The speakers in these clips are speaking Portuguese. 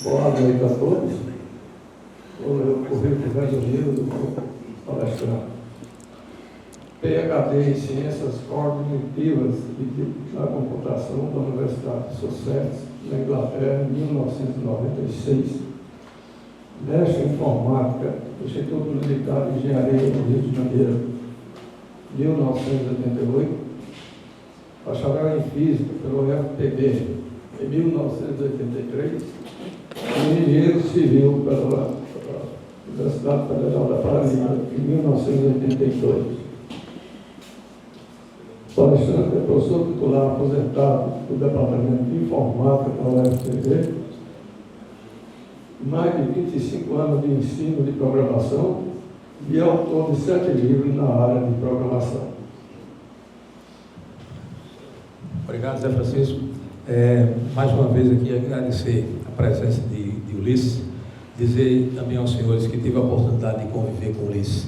Boa noite a todos. O currículo resumido do palestrante. PhD em Ciências Cognitivas e da Computação da Universidade de Sussex, na Inglaterra, em 1996. Mestre em Informática do Instituto Militar de Engenharia do Rio de Janeiro, 1988. Bacharel em Física pelo FPB, em 1983. E engenheiro civil pela Universidade Federal da Paraíba, em 1982. Palestrante é professor titular aposentado do Departamento de Informática da UFPB, mais de 25 anos de ensino de programação e autor de 7 livros na área de programação. Obrigado, Zé Francisco. Mais uma vez aqui agradecer a presença de Ulisses, dizer também aos senhores que tive a oportunidade de conviver com o Ulisses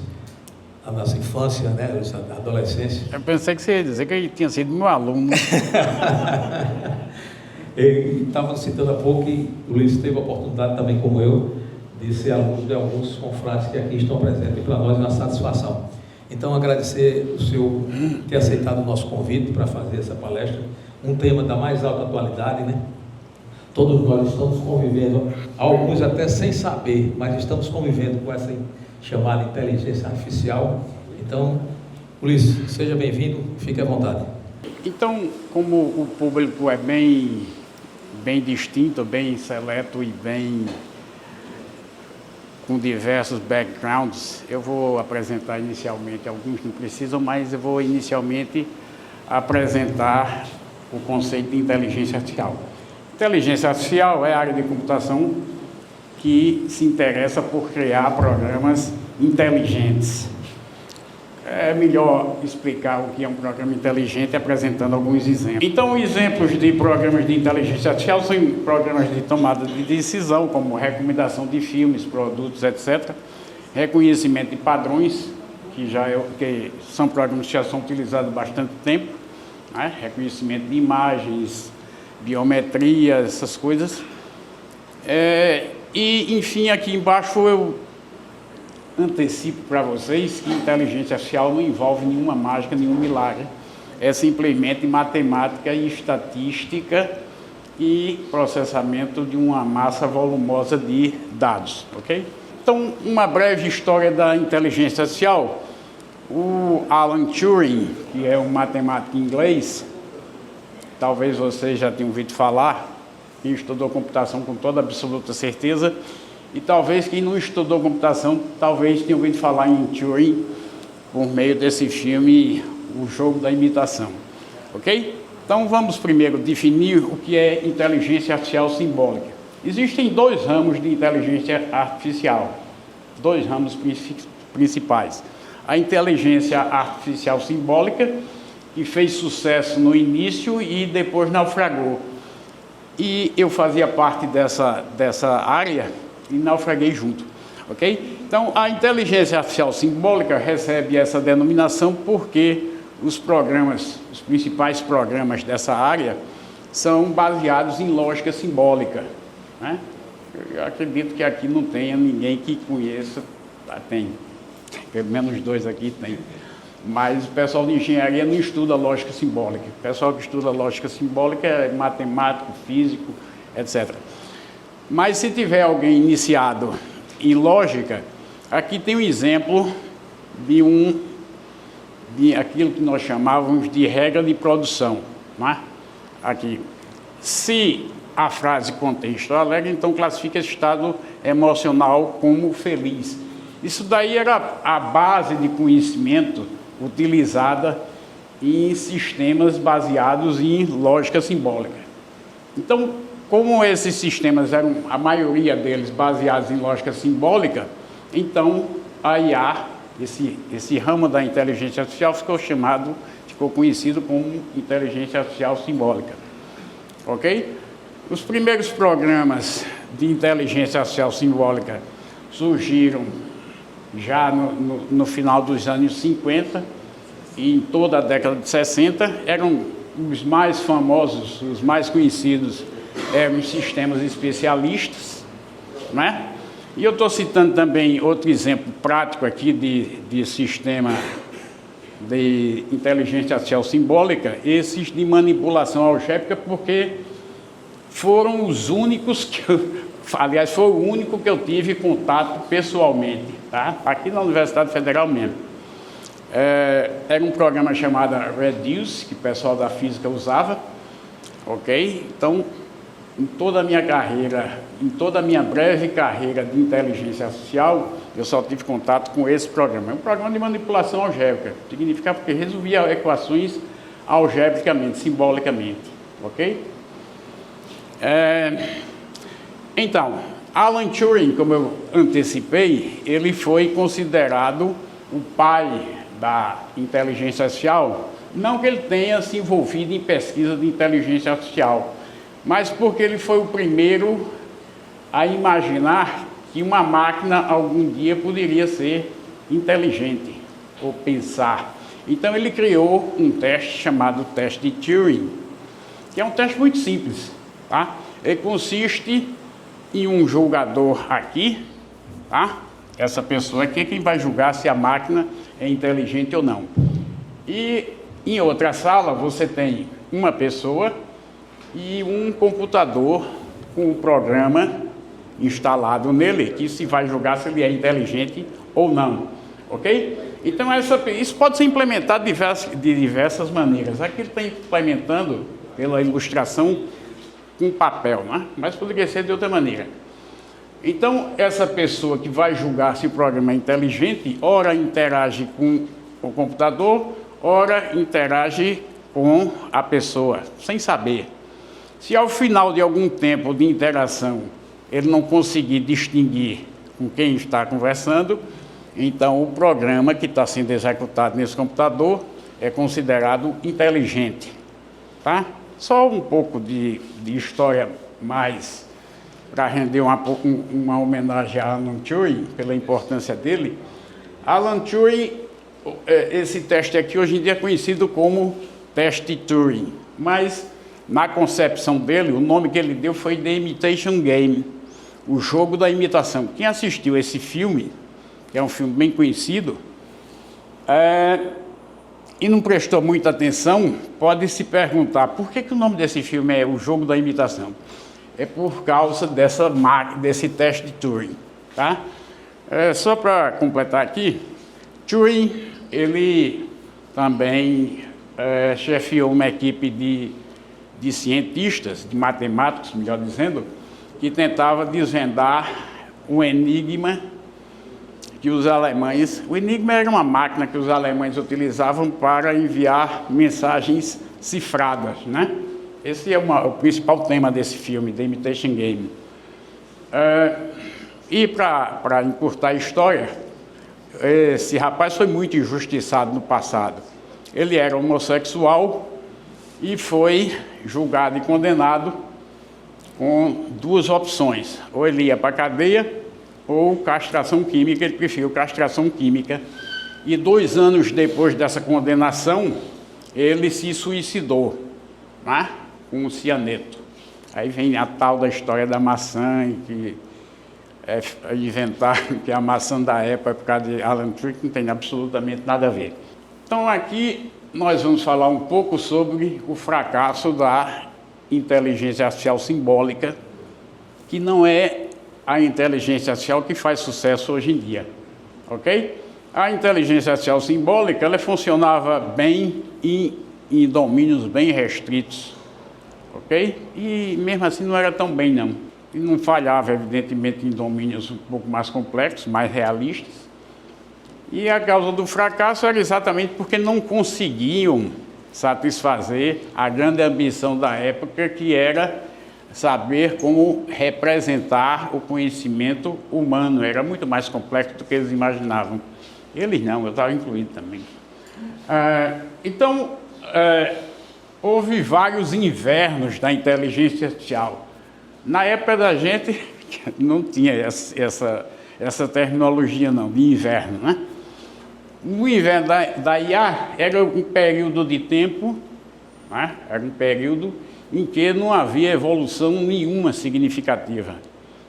na nossa infância, né, na adolescência. Eu pensei que você ia dizer que ele tinha sido meu aluno. Estava citando há pouco que o Ulisses teve a oportunidade também, como eu, de ser aluno de alguns confrades que aqui estão presentes, e para nós é uma satisfação. Então, agradecer o senhor ter aceitado o nosso convite para fazer essa palestra, um tema da mais alta atualidade, né? Todos nós estamos convivendo, alguns até sem saber, mas estamos convivendo com essa chamada inteligência artificial. Então, Ulisses, seja bem-vindo, fique à vontade. Então, como o público é bem distinto, bem seleto e bem com diversos backgrounds, eu vou apresentar inicialmente, alguns não precisam, mas eu vou inicialmente apresentar o conceito de inteligência artificial. Inteligência artificial é a área de computação que se interessa por criar programas inteligentes. É melhor explicar o que é um programa inteligente apresentando alguns exemplos. Então, exemplos de programas de inteligência artificial são programas de tomada de decisão, como recomendação de filmes, produtos, etc. Reconhecimento de padrões, que são programas que já são utilizados há bastante tempo, né? Reconhecimento de imagens, biometria, essas coisas. E, enfim, aqui embaixo eu antecipo para vocês que inteligência artificial não envolve nenhuma mágica, nenhum milagre. É simplesmente matemática e estatística e processamento de uma massa volumosa de dados, ok? Então, uma breve história da inteligência artificial. O Alan Turing, que é um matemático inglês, talvez vocês já tenham ouvido falar, quem estudou computação com toda absoluta certeza, e talvez quem não estudou computação, talvez tenha ouvido falar em Turing por meio desse filme, O Jogo da Imitação. Ok? Então vamos primeiro definir o que é inteligência artificial simbólica. Existem 2 ramos de inteligência artificial, 2 ramos principais. A inteligência artificial simbólica, que fez sucesso no início e depois naufragou. E eu fazia parte dessa área e naufraguei junto, ok? Então, a inteligência artificial simbólica recebe essa denominação porque os principais programas dessa área são baseados em lógica simbólica, né? Eu acredito que aqui não tenha ninguém que conheça, tem, pelo menos 2 aqui tem, mas o pessoal de engenharia não estuda lógica simbólica. O pessoal que estuda lógica simbólica é matemático, físico, etc. Mas se tiver alguém iniciado em lógica, aqui tem um exemplo de aquilo que nós chamávamos de regra de produção, né? Aqui, se a frase contém estado alegre, então classifica esse estado emocional como feliz. Isso daí era a base de conhecimento utilizada em sistemas baseados em lógica simbólica. Então, como esses sistemas eram, a maioria deles, baseados em lógica simbólica, então a IA, esse ramo da inteligência artificial ficou conhecido como inteligência artificial simbólica. Ok? Os primeiros programas de inteligência artificial simbólica surgiram já no final dos anos 50 e em toda a década de 60, eram os mais famosos, os mais conhecidos, eram os sistemas especialistas, né? E eu estou citando também outro exemplo prático aqui de sistema de inteligência artificial simbólica, esses de manipulação algébrica, porque foram os únicos que aliás, foi o único que eu tive contato pessoalmente, tá? Aqui na Universidade Federal mesmo. Era um programa chamado Reduce, que o pessoal da física usava, ok? Então, em toda a minha carreira, em toda a minha breve carreira de inteligência artificial, eu só tive contato com esse programa. É um programa de manipulação algébrica, significa porque resolvia equações algebricamente, simbolicamente, ok? Então, Alan Turing, como eu antecipei, ele foi considerado o pai da inteligência artificial, não que ele tenha se envolvido em pesquisa de inteligência artificial, mas porque ele foi o primeiro a imaginar que uma máquina algum dia poderia ser inteligente, ou pensar. Então ele criou um teste chamado teste de Turing, que é um teste muito simples, tá? Ele consiste em um julgador aqui, tá? Essa pessoa aqui é quem vai julgar se a máquina é inteligente ou não. E em outra sala você tem uma pessoa e um computador com o programa instalado nele, que se vai julgar se ele é inteligente ou não, ok? Então isso pode ser implementado de diversas maneiras. Aqui ele está implementando pela ilustração com papel, né? Mas poderia ser de outra maneira. Então, essa pessoa que vai julgar se o programa é inteligente, ora interage com o computador, ora interage com a pessoa, sem saber. Se ao final de algum tempo de interação ele não conseguir distinguir com quem está conversando, então o programa que está sendo executado nesse computador é considerado inteligente, tá? Só um pouco de história mais para render uma homenagem a Alan Turing, pela importância dele. Alan Turing, esse teste aqui hoje em dia é conhecido como teste Turing, mas na concepção dele, o nome que ele deu foi The Imitation Game, o jogo da imitação. Quem assistiu esse filme, que é um filme bem conhecido, e não prestou muita atenção, pode se perguntar por que o nome desse filme é O Jogo da Imitação. É por causa desse teste de Turing, tá? Só para completar aqui, Turing, ele também chefiou uma equipe de cientistas, de matemáticos, melhor dizendo, que tentava desvendar um enigma que os alemães... O enigma era uma máquina que os alemães utilizavam para enviar mensagens cifradas, né? Esse é o principal tema desse filme, The Imitation Game. E para encurtar a história, esse rapaz foi muito injustiçado no passado. Ele era homossexual e foi julgado e condenado com duas opções. Ou ele ia para a cadeia ou castração química. Ele preferiu castração química. E 2 anos depois dessa condenação, ele se suicidou, né? Com o cianeto. Aí vem a tal da história da maçã, que inventaram que a maçã da Apple é por causa de Alan Turing, não tem absolutamente nada a ver. Então aqui nós vamos falar um pouco sobre o fracasso da inteligência artificial simbólica, que não é a inteligência artificial que faz sucesso hoje em dia, ok? A inteligência artificial simbólica, ela funcionava bem em domínios bem restritos, ok? E mesmo assim não era tão bem, não. E não falhava, evidentemente, em domínios um pouco mais complexos, mais realistas. E a causa do fracasso era exatamente porque não conseguiam satisfazer a grande ambição da época, que era saber como representar o conhecimento humano. Era muito mais complexo do que eles imaginavam. Eles não, eu estava incluído também. Então, houve vários invernos da inteligência artificial. Na época da gente, não tinha essa terminologia não, de inverno, né? O inverno da IA era um período de tempo, né? Era um período em que não havia evolução nenhuma significativa.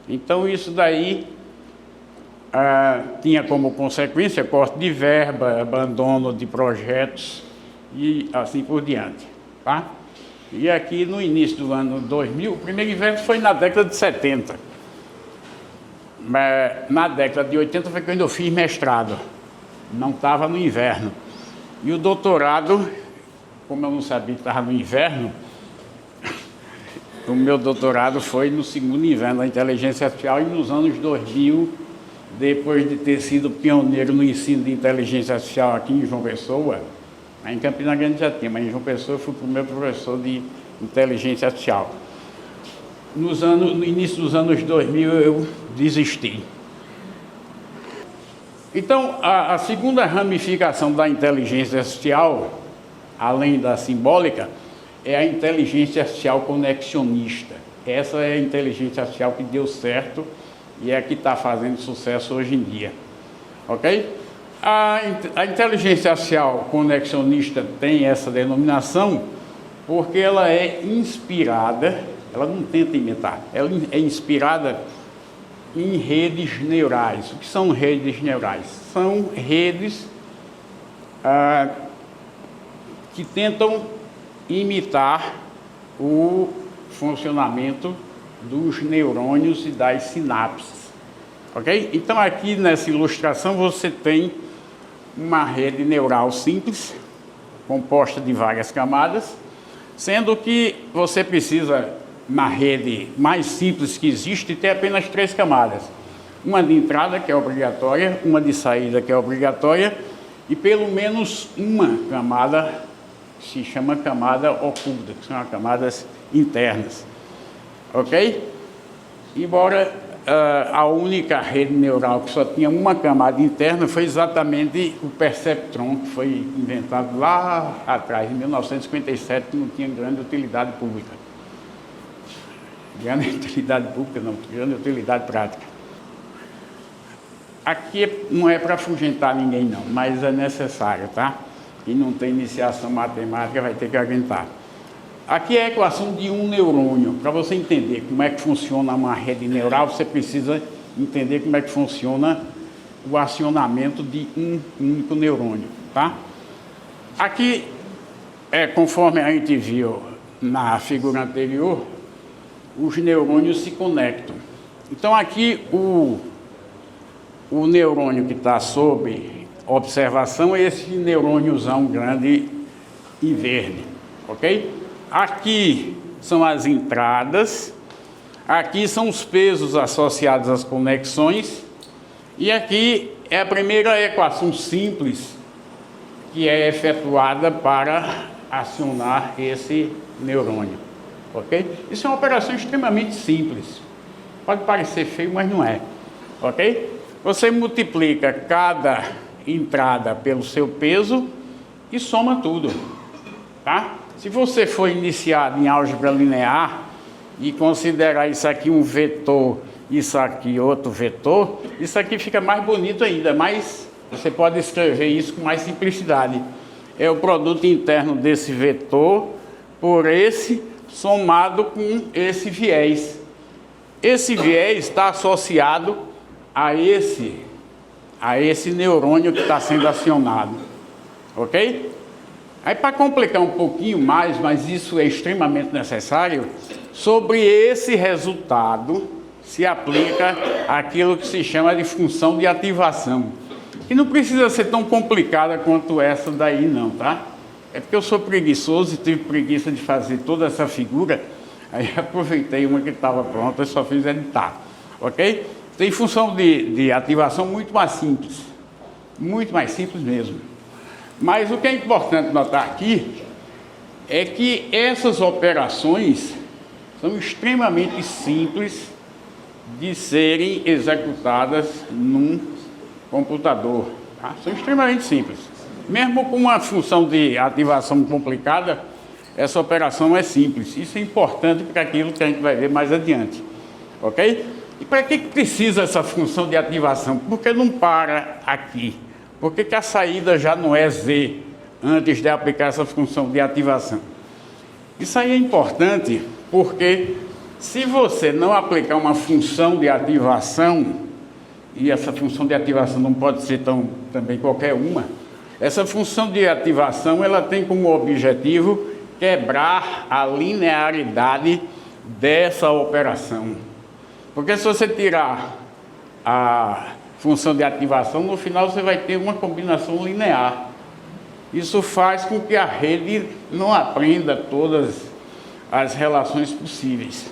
Então, isso daí tinha como consequência corte de verba, abandono de projetos e assim por diante, tá? E aqui no início do ano 2000, o primeiro evento foi na década de 70. Mas na década de 80 foi quando eu fiz mestrado, não estava no inverno. E o doutorado, como eu não sabia que estava no inverno, o meu doutorado foi no segundo inverno da inteligência artificial e nos anos 2000, depois de ter sido pioneiro no ensino de inteligência artificial aqui em João Pessoa. Em Campina Grande já tinha, mas em João Pessoa eu fui o primeiro professor de inteligência artificial. No início dos anos 2000 eu desisti. Então, a segunda ramificação da inteligência artificial, além da simbólica, é a inteligência artificial conexionista. Essa é a inteligência artificial que deu certo e é a que está fazendo sucesso hoje em dia. Ok? A inteligência artificial conexionista tem essa denominação porque ela é inspirada, ela não tenta imitar, ela é inspirada em redes neurais. O que são redes neurais? São redes que tentam imitar o funcionamento dos neurônios e das sinapses. Ok? Então, aqui nessa ilustração você tem uma rede neural simples, composta de várias camadas, sendo que você precisa, na rede mais simples que existe, ter apenas 3 camadas. Uma de entrada, que é obrigatória, uma de saída, que é obrigatória, e pelo menos uma camada, que se chama camada oculta, que são as camadas internas. Ok? Embora a única rede neural que só tinha uma camada interna foi exatamente o perceptron, que foi inventado lá atrás, em 1957, que não tinha grande utilidade pública. Grande utilidade pública não, grande utilidade prática. Aqui não é para afugentar ninguém não, mas é necessário, tá? Quem não tem iniciação matemática vai ter que aguentar. Aqui é a equação de um neurônio. Para você entender como é que funciona uma rede neural, você precisa entender como é que funciona o acionamento de um único neurônio, tá? Aqui, conforme a gente viu na figura anterior, os neurônios se conectam. Então, aqui, o neurônio que está sob observação é esse neurôniozão grande e verde, ok? Aqui são as entradas, aqui são os pesos associados às conexões, e aqui é a primeira equação simples que é efetuada para acionar esse neurônio, ok? Isso é uma operação extremamente simples, pode parecer feio, mas não é, ok? Você multiplica cada entrada pelo seu peso e soma tudo, tá? Se você for iniciado em álgebra linear e considerar isso aqui um vetor, isso aqui outro vetor, isso aqui fica mais bonito ainda, mas você pode escrever isso com mais simplicidade. É o produto interno desse vetor por esse somado com esse viés. Esse viés está associado a esse neurônio que está sendo acionado, ok? Aí, para complicar um pouquinho mais, mas isso é extremamente necessário, sobre esse resultado se aplica aquilo que se chama de função de ativação, que não precisa ser tão complicada quanto essa daí não, tá? É porque eu sou preguiçoso e tive preguiça de fazer toda essa figura, aí aproveitei uma que estava pronta e só fiz editar, ok? Tem função de ativação muito mais simples mesmo. Mas o que é importante notar aqui é que essas operações são extremamente simples de serem executadas num computador. Tá? São extremamente simples. Mesmo com uma função de ativação complicada, essa operação é simples. Isso é importante para aquilo que a gente vai ver mais adiante. Ok? E para que precisa essa função de ativação? Por que não para aqui? Por que a saída já não é Z antes de aplicar essa função de ativação? Isso aí é importante porque Se você não aplicar uma função de ativação, e essa função de ativação não pode ser também qualquer uma, essa função de ativação ela tem como objetivo quebrar a linearidade dessa operação. Porque se você tirar a função de ativação, no final você vai ter uma combinação linear. Isso faz com que a rede não aprenda todas as relações possíveis.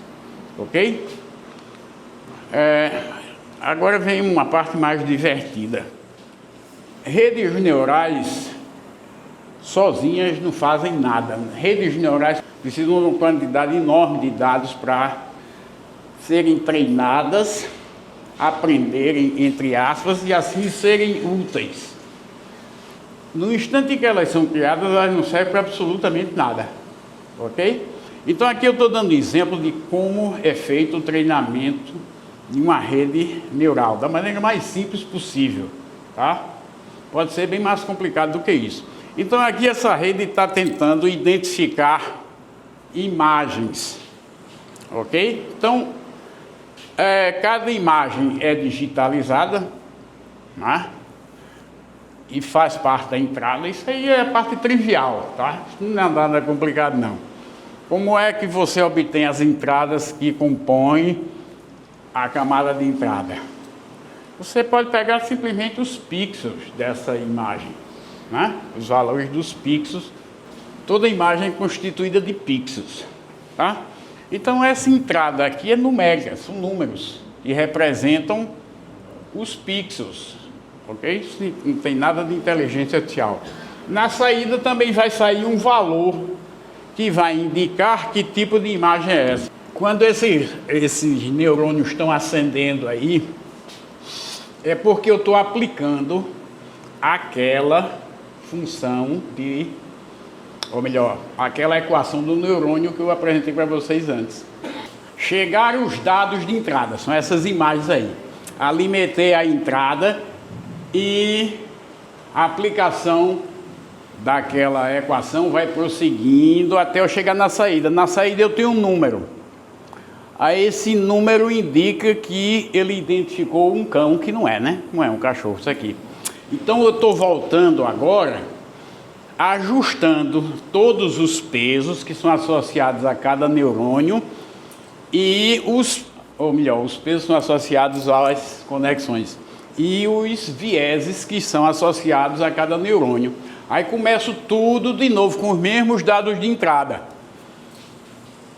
Ok? Agora vem uma parte mais divertida. Redes neurais sozinhas não fazem nada. Redes neurais precisam de uma quantidade enorme de dados para serem treinadas, aprenderem, entre aspas, e assim serem úteis. No instante que elas são criadas, elas não servem para absolutamente nada. Ok? Então aqui eu estou dando exemplo de como é feito o treinamento de uma rede neural, da maneira mais simples possível, tá? Pode ser bem mais complicado do que isso. Então aqui essa rede está tentando identificar imagens, ok? Então, cada imagem é digitalizada, né? E faz parte da entrada. Isso aí é a parte trivial, tá? Isso não é nada complicado, não. Como é que você obtém as entradas que compõem a camada de entrada? Você pode pegar simplesmente os pixels dessa imagem, né? Os valores dos pixels. Toda imagem é constituída de pixels, tá? Então essa entrada aqui é numérica, são números que representam os pixels, ok? Isso não tem nada de inteligência artificial. Na saída também vai sair um valor que vai indicar que tipo de imagem é essa. Quando esses neurônios estão acendendo aí, é porque eu estou aplicando aquela função ou melhor, aquela equação do neurônio que eu apresentei para vocês antes. Chegaram os dados de entrada, são essas imagens aí. Alimentei a entrada e a aplicação daquela equação vai prosseguindo até eu chegar na saída. Na saída eu tenho um número. Aí esse número indica que ele identificou um cão, que não é, né? Não é um cachorro, isso aqui. Então eu estou voltando agora, ajustando todos os pesos que são associados a cada neurônio e os pesos são associados às conexões e os vieses que são associados a cada neurônio. Aí começo tudo de novo com os mesmos dados de entrada.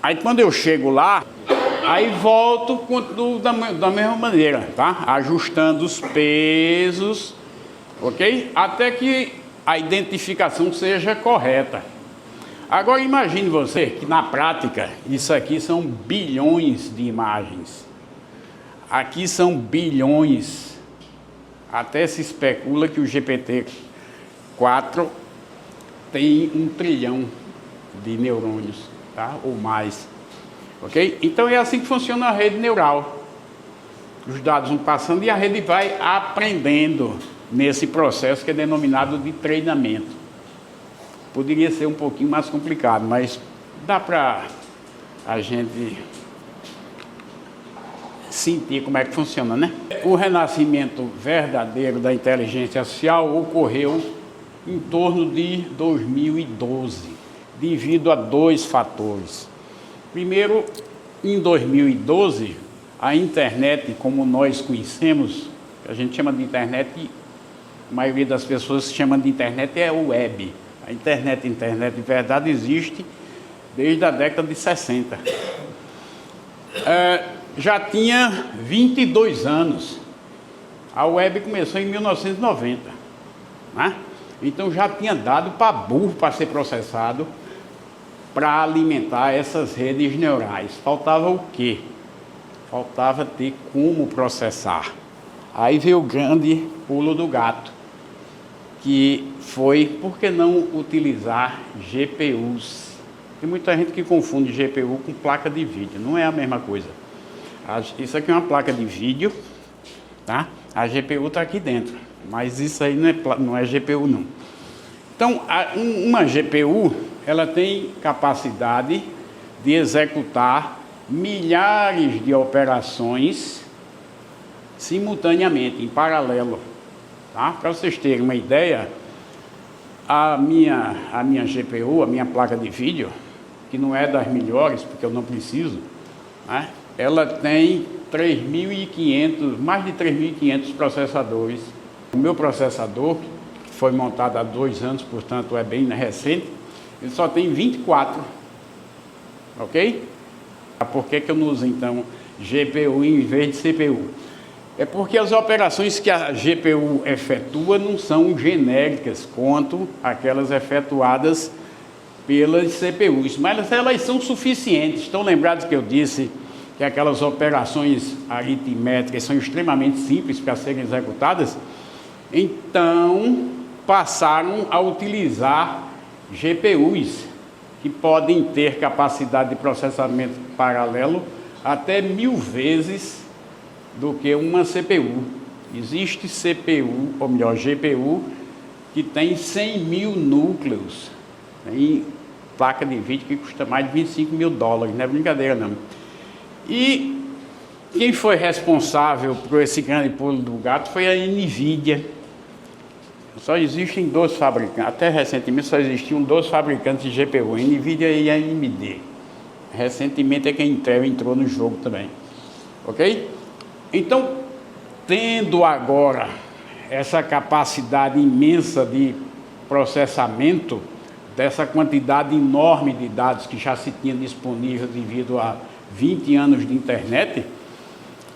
Aí quando eu chego lá, aí volto da mesma maneira, tá? Ajustando os pesos, ok? Até que a identificação seja correta. Agora imagine você que na prática, isso aqui são bilhões de imagens. Aqui são bilhões. Até se especula que o GPT-4 tem 1 trilhão de neurônios, tá? Ou mais. Ok? Então é assim que funciona a rede neural. Os dados vão passando e a rede vai aprendendo nesse processo que é denominado de treinamento. Poderia ser um pouquinho mais complicado, mas dá para a gente sentir como é que funciona, né? O renascimento verdadeiro da inteligência artificial ocorreu em torno de 2012, devido a 2 fatores. Primeiro, em 2012, a internet, como nós conhecemos, a gente chama de internet, a maioria das pessoas chama de internet é web. A internet de verdade existe desde a década de 60. Já tinha 22 anos. A web começou em 1990. Né? Então já tinha dado para burro para ser processado, para alimentar essas redes neurais. Faltava o quê? Faltava ter como processar. Aí veio o grande pulo do gato, que foi, por que não utilizar GPUs? Tem muita gente que confunde GPU com placa de vídeo, não é a mesma coisa. Isso aqui é uma placa de vídeo, tá? A GPU está aqui dentro, mas isso aí não é GPU não. Então, uma GPU, ela tem capacidade de executar milhares de operações simultaneamente, em paralelo. Tá? Para vocês terem uma ideia, a minha GPU, a minha placa de vídeo, que não é das melhores, porque eu não preciso, né? Ela tem 3.500, mais de 3.500 processadores. O meu processador, que foi montado há 2 anos, portanto é bem recente, ele só tem 24, ok? Por que eu não uso então GPU em vez de CPU? É porque as operações que a GPU efetua não são genéricas quanto aquelas efetuadas pelas CPUs, mas elas são suficientes. Estão lembrados que eu disse que aquelas operações aritméticas são extremamente simples para serem executadas? Então, passaram a utilizar GPUs que podem ter capacidade de processamento paralelo até 1000 vezes do que uma CPU. Existe CPU, ou melhor, GPU, que tem 100.000 núcleos. Tem placa de vídeo que custa mais de $25.000, não é brincadeira não. E quem foi responsável por esse grande pulo do gato foi a NVIDIA. Só existem 2 fabricantes, até recentemente só existiam 2 fabricantes de GPU, a NVIDIA e a AMD. Recentemente é que a Intel entrou no jogo também, ok? Então, tendo agora essa capacidade imensa de processamento, dessa quantidade enorme de dados que já se tinha disponível devido a 20 anos de internet,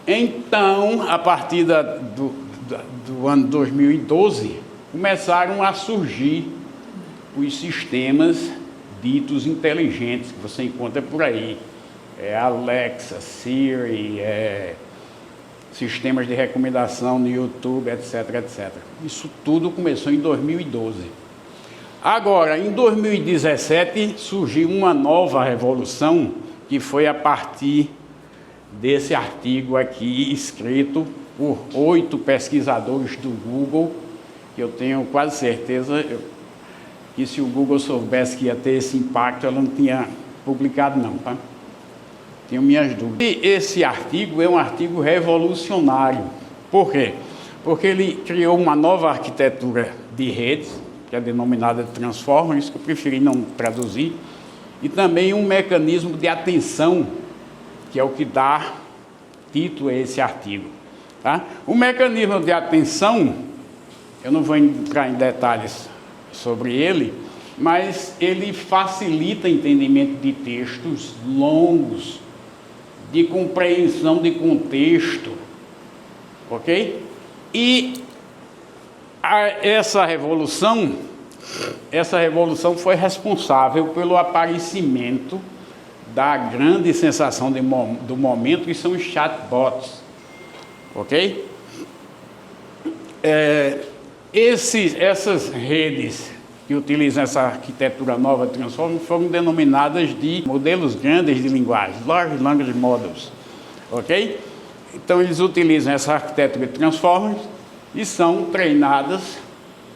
então, a partir do ano 2012, começaram a surgir os sistemas ditos inteligentes que você encontra por aí. Alexa, Siri, sistemas de recomendação no YouTube, etc, etc. Isso tudo começou em 2012. Agora, em 2017, surgiu uma nova revolução, que foi a partir desse artigo aqui, escrito por 8 pesquisadores do Google, que eu tenho quase certeza que se o Google soubesse que ia ter esse impacto, ela não tinha publicado não, tá? Tenho minhas dúvidas. E esse artigo é um artigo revolucionário. Por quê? Porque ele criou uma nova arquitetura de redes, que é denominada de Transformers, que eu preferi não traduzir, e também um mecanismo de atenção, que é o que dá título a esse artigo. Tá? O mecanismo de atenção, eu não vou entrar em detalhes sobre ele, mas ele facilita o entendimento de textos longos, de compreensão de contexto, ok? E essa revolução foi responsável pelo aparecimento da grande sensação do momento, que são os chatbots, ok? Essas redes que utilizam essa arquitetura nova de Transformers foram denominadas de modelos grandes de linguagem, Large Language Models, ok? Então eles utilizam essa arquitetura de Transformers e são treinadas,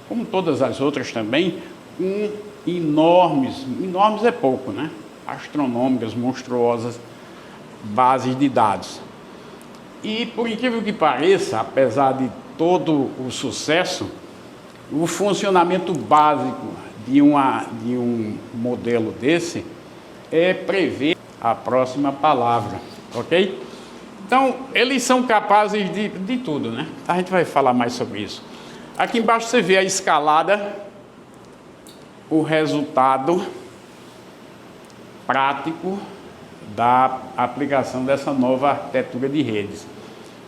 como todas as outras também, com enormes é pouco, né? Astronômicas, monstruosas bases de dados. E por incrível que pareça, apesar de todo o sucesso, o funcionamento básico de um modelo desse é prever a próxima palavra, ok? Então, eles são capazes de tudo, né? A gente vai falar mais sobre isso. Aqui embaixo você vê a escalada, o resultado prático da aplicação dessa nova arquitetura de redes.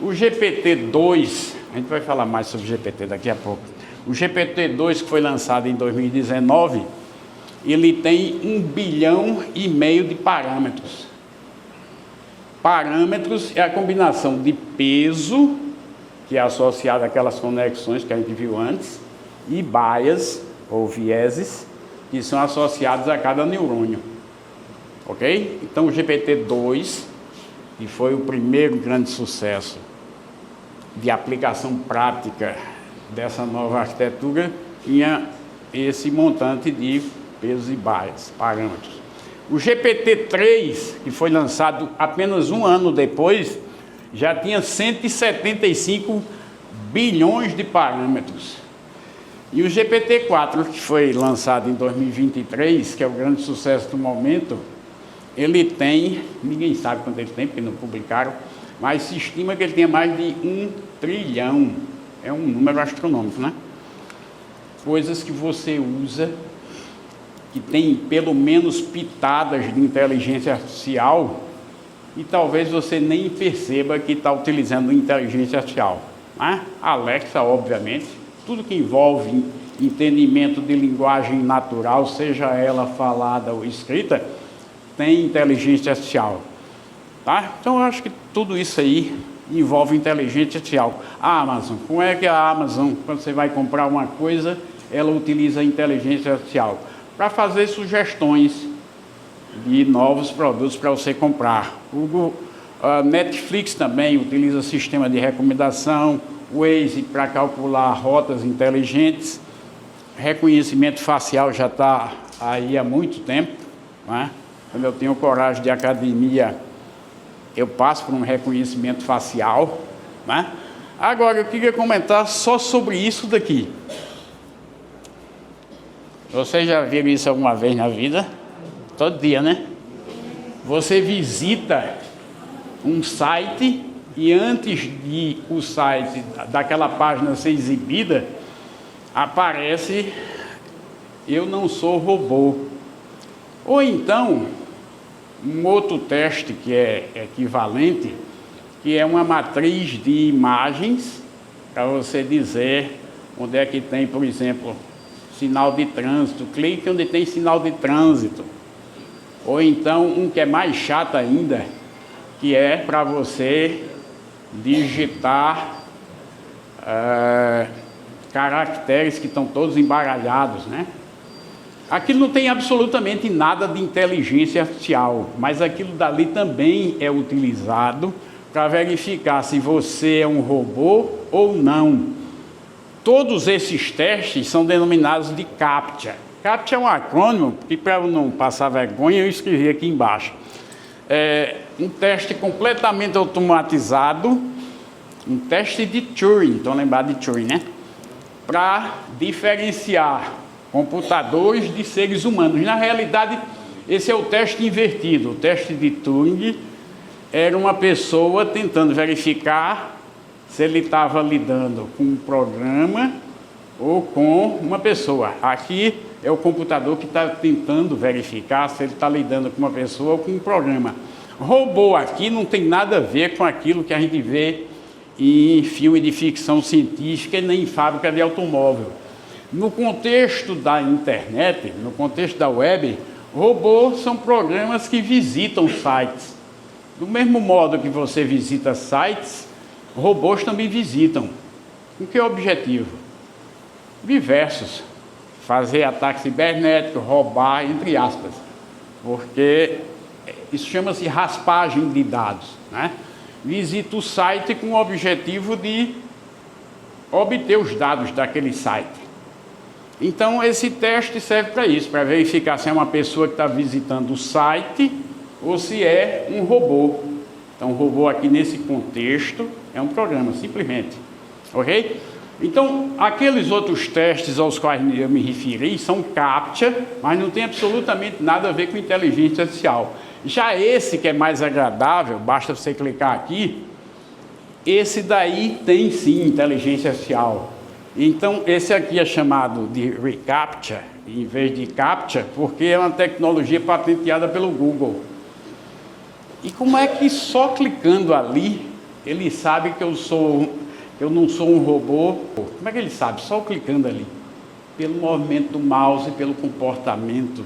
O GPT-2, a gente vai falar mais sobre o GPT daqui a pouco. O GPT-2, que foi lançado em 2019, ele tem 1,5 bilhão de parâmetros. Parâmetros é a combinação de peso, que é associado àquelas conexões que a gente viu antes, e bias, ou vieses, que são associados a cada neurônio. Ok? Então, o GPT-2, que foi o primeiro grande sucesso de aplicação prática dessa nova arquitetura, tinha esse montante de pesos e bias, parâmetros. O GPT-3, que foi lançado apenas um ano depois, já tinha 175 bilhões de parâmetros. E o GPT-4, que foi lançado em 2023, que é o grande sucesso do momento, ele tem, ninguém sabe quanto ele tem, porque não publicaram, mas se estima que ele tenha mais de 1 trilhão. É um número astronômico, né? Coisas que você usa, que tem pelo menos pitadas de inteligência artificial, e talvez você nem perceba que está utilizando inteligência artificial. Né? Alexa, obviamente, tudo que envolve entendimento de linguagem natural, seja ela falada ou escrita, tem inteligência artificial. Tá? Então, eu acho que tudo isso aí envolve inteligência artificial. A Amazon, como é que a Amazon, quando você vai comprar uma coisa, ela utiliza a inteligência artificial? Para fazer sugestões de novos produtos para você comprar. A Netflix também utiliza sistema de recomendação, Waze para calcular rotas inteligentes, reconhecimento facial já está aí há muito tempo, né? Quando eu tenho coragem de academia, eu passo por um reconhecimento facial, né? Agora, eu queria comentar só sobre isso daqui. Vocês já viram isso alguma vez na vida? Todo dia, né? Você visita um site e antes de o site daquela página ser exibida, aparece "eu não sou robô". Ou então, um outro teste que é equivalente, que é uma matriz de imagens para você dizer onde é que tem, por exemplo, sinal de trânsito, clique onde tem sinal de trânsito. Ou então, um que é mais chato ainda, que é para você digitar caracteres que estão todos embaralhados, né? Aquilo não tem absolutamente nada de inteligência artificial, mas aquilo dali também é utilizado para verificar se você é um robô ou não. Todos esses testes são denominados de CAPTCHA. CAPTCHA é um acrônimo, que para eu não passar vergonha, eu escrevi aqui embaixo. É um teste completamente automatizado, um teste de Turing, estão lembrados de Turing, né? Para diferenciar computadores de seres humanos. Na realidade, esse é o teste invertido. O teste de Turing era uma pessoa tentando verificar se ele estava lidando com um programa ou com uma pessoa. Aqui é o computador que está tentando verificar se ele está lidando com uma pessoa ou com um programa. Robô aqui não tem nada a ver com aquilo que a gente vê em filme de ficção científica e nem em fábrica de automóvel. No contexto da internet, no contexto da web, robôs são programas que visitam sites. Do mesmo modo que você visita sites, robôs também visitam. Com que objetivo? Diversos. Fazer ataque cibernético, roubar, entre aspas. Porque isso chama-se raspagem de dados, né? Visita o site com o objetivo de obter os dados daquele site. Então, esse teste serve para isso, para verificar se é uma pessoa que está visitando o site ou se é um robô. Então, o robô aqui nesse contexto é um programa, simplesmente. Ok? Então, aqueles outros testes aos quais eu me referi são CAPTCHA, mas não tem absolutamente nada a ver com inteligência artificial. Já esse que é mais agradável, basta você clicar aqui, esse daí tem sim inteligência artificial. Então, esse aqui é chamado de reCAPTCHA, em vez de CAPTCHA, porque é uma tecnologia patenteada pelo Google. E como é que só clicando ali, ele sabe que eu não sou um robô? Como é que ele sabe? Só clicando ali. Pelo movimento do mouse, pelo comportamento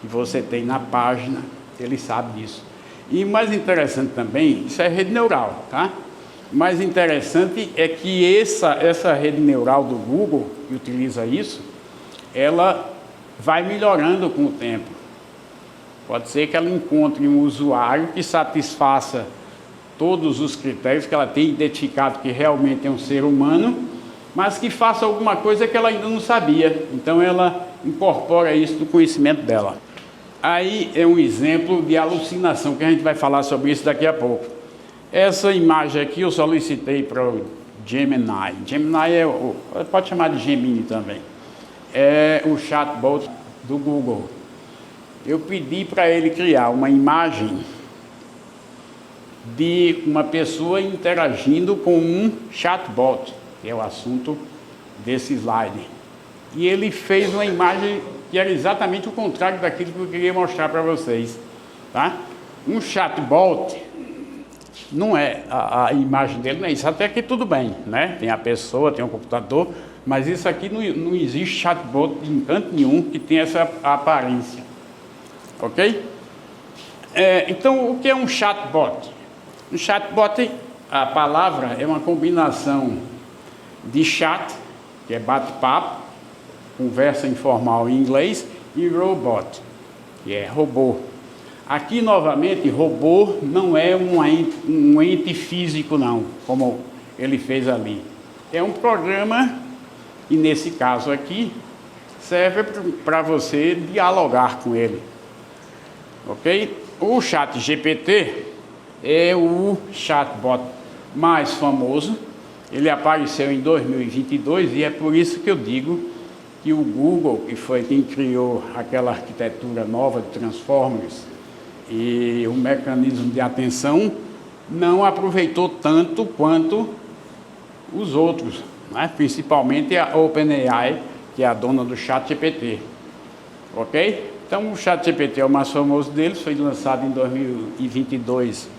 que você tem na página, ele sabe disso. E mais interessante também, isso é rede neural, tá? Mais interessante é que essa rede neural do Google, que utiliza isso, ela vai melhorando com o tempo. Pode ser que ela encontre um usuário que satisfaça todos os critérios, que ela tenha identificado que realmente é um ser humano, mas que faça alguma coisa que ela ainda não sabia. Então, ela incorpora isso no conhecimento dela. Aí é um exemplo de alucinação, que a gente vai falar sobre isso daqui a pouco. Essa imagem aqui eu solicitei para o Gemini. Gemini pode chamar de Gemini também. É o chatbot do Google. Eu pedi para ele criar uma imagem de uma pessoa interagindo com um chatbot, que é o assunto desse slide. E ele fez uma imagem que era exatamente o contrário daquilo que eu queria mostrar para vocês. Tá? Um chatbot, não é, a imagem dele não é isso, até que tudo bem, né? Tem a pessoa, tem um computador, mas isso aqui não existe chatbot em canto nenhum que tenha essa aparência. Ok? Então, o que é um chatbot? Um chatbot, a palavra é uma combinação de chat, que é bate-papo, conversa informal em inglês, e robot, que é robô. Aqui, novamente, robô não é um ente físico, não, como ele fez ali. É um programa, e nesse caso aqui, serve para você dialogar com ele. Ok? O ChatGPT é o chatbot mais famoso. Ele apareceu em 2022 e é por isso que eu digo que o Google, que foi quem criou aquela arquitetura nova de Transformers e o mecanismo de atenção, não aproveitou tanto quanto os outros, né? Principalmente a OpenAI, que é a dona do ChatGPT. Ok? Então, o ChatGPT é o mais famoso deles, foi lançado em 2022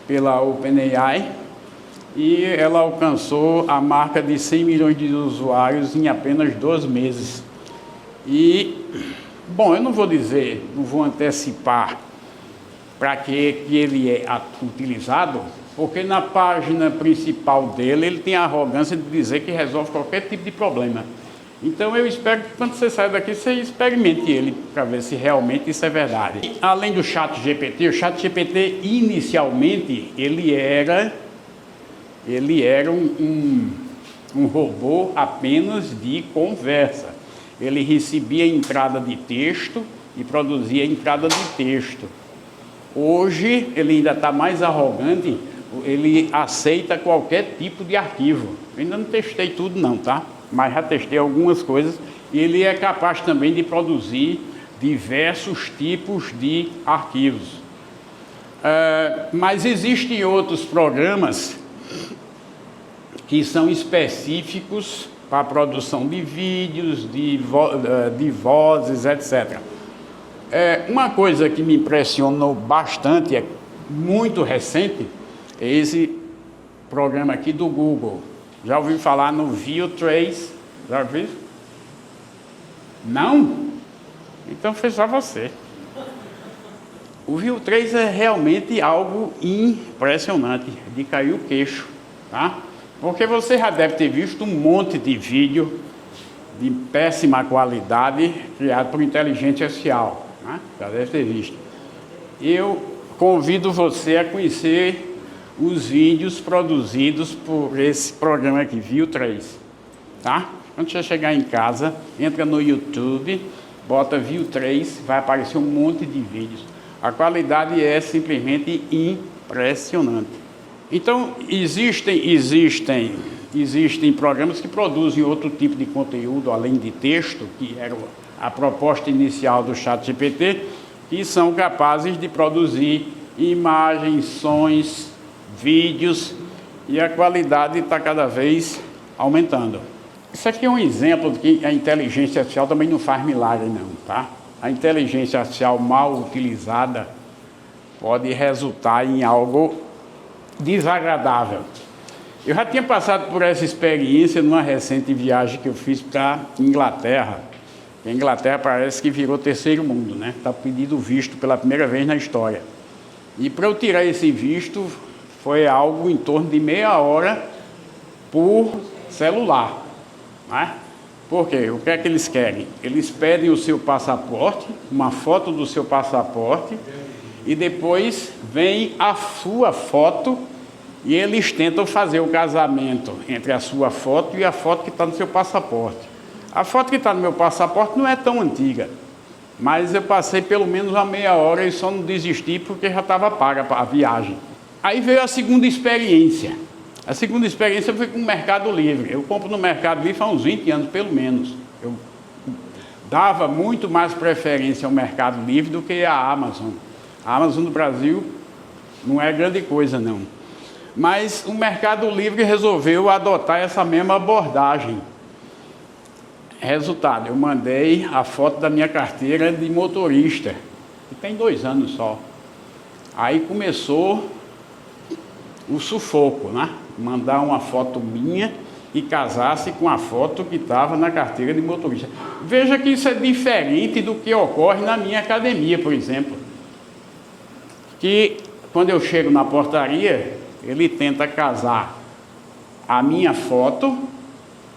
pela OpenAI e ela alcançou a marca de 100 milhões de usuários em apenas 2 meses. E, bom, eu não vou dizer, não vou antecipar para que ele é utilizado, porque na página principal dele, ele tem a arrogância de dizer que resolve qualquer tipo de problema. Então eu espero que quando você sair daqui, você experimente ele, para ver se realmente isso é verdade. E, além do ChatGPT, o ChatGPT inicialmente, ele era um robô apenas de conversa. Ele recebia entrada de texto e produzia entrada de texto. Hoje, ele ainda está mais arrogante, ele aceita qualquer tipo de arquivo. Eu ainda não testei tudo não, tá? Mas já testei algumas coisas e ele é capaz também de produzir diversos tipos de arquivos. Mas existem outros programas que são específicos para a produção de vídeos, de vozes, etc. Uma coisa que me impressionou bastante, é muito recente, é esse programa aqui do Google. Já ouviu falar no View3? Já ouviu? Não? Então foi só você. O View3 é realmente algo impressionante, de cair o queixo, tá? Porque você já deve ter visto um monte de vídeo de péssima qualidade criado por inteligência artificial, né? Já deve ter visto. Eu convido você a conhecer os vídeos produzidos por esse programa aqui, View3, tá? Quando você chegar em casa, entra no YouTube, bota View3, vai aparecer um monte de vídeos. A qualidade é simplesmente impressionante. Então, existem programas que produzem outro tipo de conteúdo, além de texto, que era a proposta inicial do ChatGPT, que são capazes de produzir imagens, sons, vídeos, e a qualidade está cada vez aumentando. Isso aqui é um exemplo de que a inteligência artificial também não faz milagre não, tá? A inteligência artificial mal utilizada pode resultar em algo desagradável. Eu já tinha passado por essa experiência numa recente viagem que eu fiz para a Inglaterra. A Inglaterra parece que virou terceiro mundo, né? Está pedindo visto pela primeira vez na história. E para eu tirar esse visto, foi algo em torno de meia hora por celular, né? Por quê? O que é que eles querem? Eles pedem o seu passaporte, uma foto do seu passaporte, e depois vem a sua foto e eles tentam fazer o casamento entre a sua foto e a foto que está no seu passaporte. A foto que está no meu passaporte não é tão antiga, Mas eu passei pelo menos uma meia hora e só não desisti porque já estava paga a viagem. Aí veio a segunda experiência. A segunda experiência foi com o Mercado Livre. Eu compro no Mercado Livre há uns 20 anos, pelo menos. Eu dava muito mais preferência ao Mercado Livre do que à Amazon. A Amazon do Brasil não é grande coisa, não. Mas o Mercado Livre resolveu adotar essa mesma abordagem. Resultado, eu mandei a foto da minha carteira de motorista, que tem 2 anos só. Aí começou o sufoco, né? Mandar uma foto minha e casasse com a foto que estava na carteira de motorista. Veja que isso é diferente do que ocorre na minha academia, por exemplo. Que quando eu chego na portaria, ele tenta casar a minha foto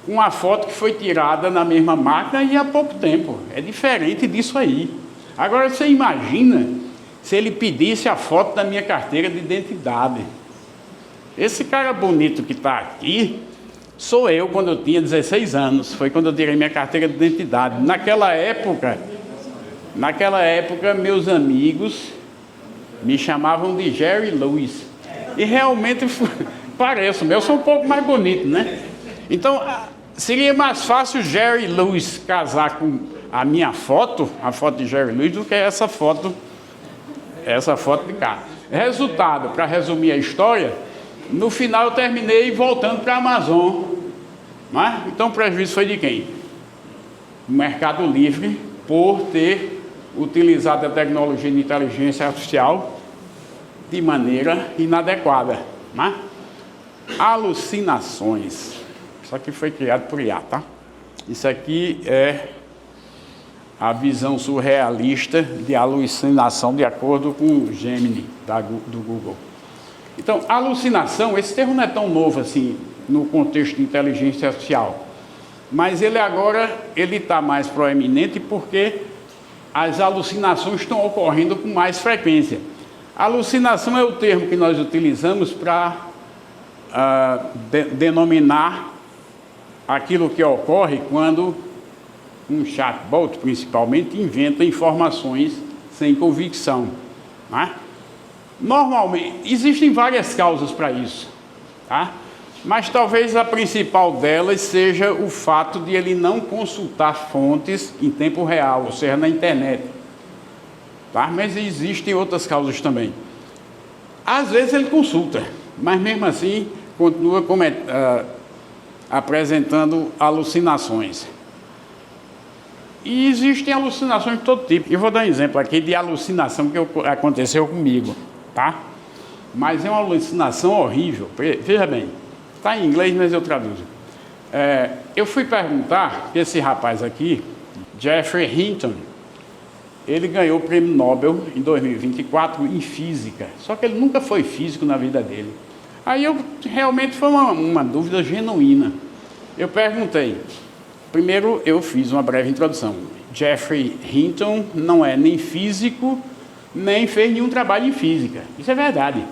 com a foto que foi tirada na mesma máquina e há pouco tempo. É diferente disso aí. Agora você imagina se ele pedisse a foto da minha carteira de identidade. Esse cara bonito que está aqui sou eu quando eu tinha 16 anos. Foi quando eu tirei minha carteira de identidade. Naquela época, meus amigos me chamavam de Jerry Lewis. E realmente pareço, eu sou um pouco mais bonito, né? Então, seria mais fácil Jerry Lewis casar com a minha foto, a foto de Jerry Lewis, do que essa foto de cá. Resultado, para resumir a história, no final eu terminei voltando para a Amazon. Né? Então o prejuízo foi de quem? O Mercado Livre, por ter utilizado a tecnologia de inteligência artificial de maneira inadequada. Né? Alucinações. Isso aqui foi criado por IA, tá? Isso aqui é a visão surrealista de alucinação de acordo com o Gemini do Google. Então, alucinação, esse termo não é tão novo assim no contexto de inteligência artificial, mas ele agora está mais proeminente porque as alucinações estão ocorrendo com mais frequência. Alucinação é o termo que nós utilizamos para denominar aquilo que ocorre quando um chatbot, principalmente, inventa informações sem convicção. Né? Normalmente, existem várias causas para isso, tá? Mas talvez a principal delas seja o fato de ele não consultar fontes em tempo real, ou seja, na internet. Tá? Mas existem outras causas também. Às vezes ele consulta, mas mesmo assim continua apresentando alucinações. E existem alucinações de todo tipo. Eu vou dar um exemplo aqui de alucinação que aconteceu comigo, tá? Mas é uma alucinação horrível. Veja bem, está em inglês, mas eu traduzo. Eu fui perguntar que esse rapaz aqui, Geoffrey Hinton, ele ganhou o prêmio Nobel em 2024 em física. Só que ele nunca foi físico na vida dele. Aí realmente foi uma dúvida genuína. Eu perguntei. Primeiro eu fiz uma breve introdução. Geoffrey Hinton não é nem físico, nem fez nenhum trabalho em física. Isso é verdade.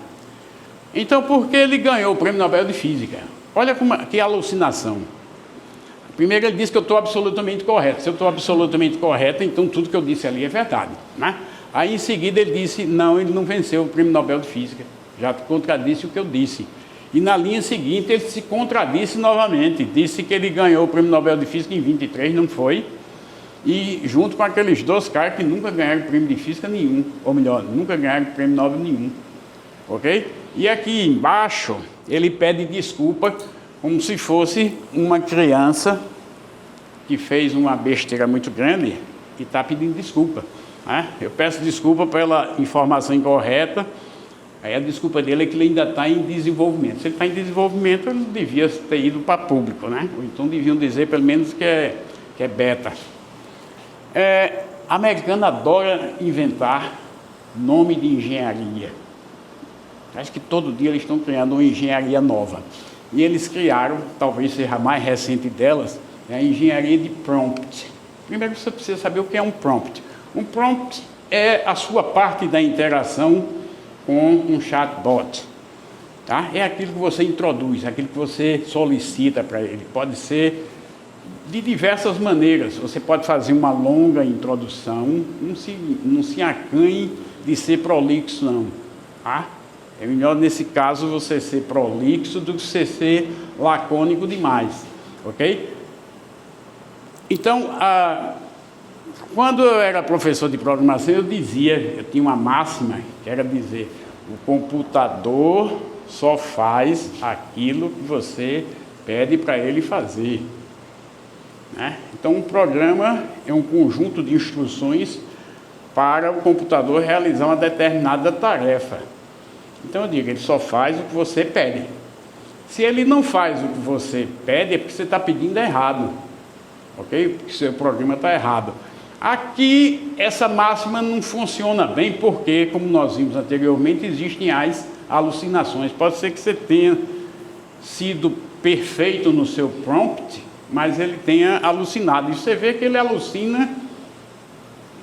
Então por que ele ganhou o prêmio Nobel de Física? Olha que alucinação. Primeiro ele disse que eu estou absolutamente correto. Se eu estou absolutamente correto, então tudo que eu disse ali é verdade. Né? Aí em seguida ele disse, não, ele não venceu o prêmio Nobel de Física. Já contradisse o que eu disse. E na linha seguinte ele se contradisse novamente. Disse que ele ganhou o prêmio Nobel de Física em 23, não foi. E junto com aqueles 2 caras que nunca ganharam prêmio de Física nenhum. Ou melhor, nunca ganharam prêmio Nobel nenhum. Ok? E aqui embaixo ele pede desculpa como se fosse uma criança que fez uma besteira muito grande e está pedindo desculpa. Né? Eu peço desculpa pela informação incorreta. Aí a desculpa dele é que ele ainda está em desenvolvimento. Se ele está em desenvolvimento, ele devia ter ido para público, né? Ou então deviam dizer pelo menos que é beta. A americana adora inventar nome de engenharia. Acho que todo dia eles estão criando uma engenharia nova. E eles criaram, talvez seja a mais recente delas, a engenharia de prompt. Primeiro você precisa saber o que é um prompt. Um prompt é a sua parte da interação com um chatbot. Tá? É aquilo que você introduz, aquilo que você solicita para ele. Pode ser de diversas maneiras. Você pode fazer uma longa introdução, não se acanhe de ser prolixo, não. Tá? É melhor, nesse caso, você ser prolixo do que você ser lacônico demais. Ok? Então, quando eu era professor de programação, eu tinha uma máxima, que era dizer: o computador só faz aquilo que você pede para ele fazer. Né? Então, um programa é um conjunto de instruções para o computador realizar uma determinada tarefa. Então, eu digo, ele só faz o que você pede. Se ele não faz o que você pede, é porque você está pedindo errado. Ok? Porque seu programa está errado. Aqui, essa máxima não funciona bem, porque, como nós vimos anteriormente, existem as alucinações. Pode ser que você tenha sido perfeito no seu prompt, mas ele tenha alucinado. E você vê que ele alucina,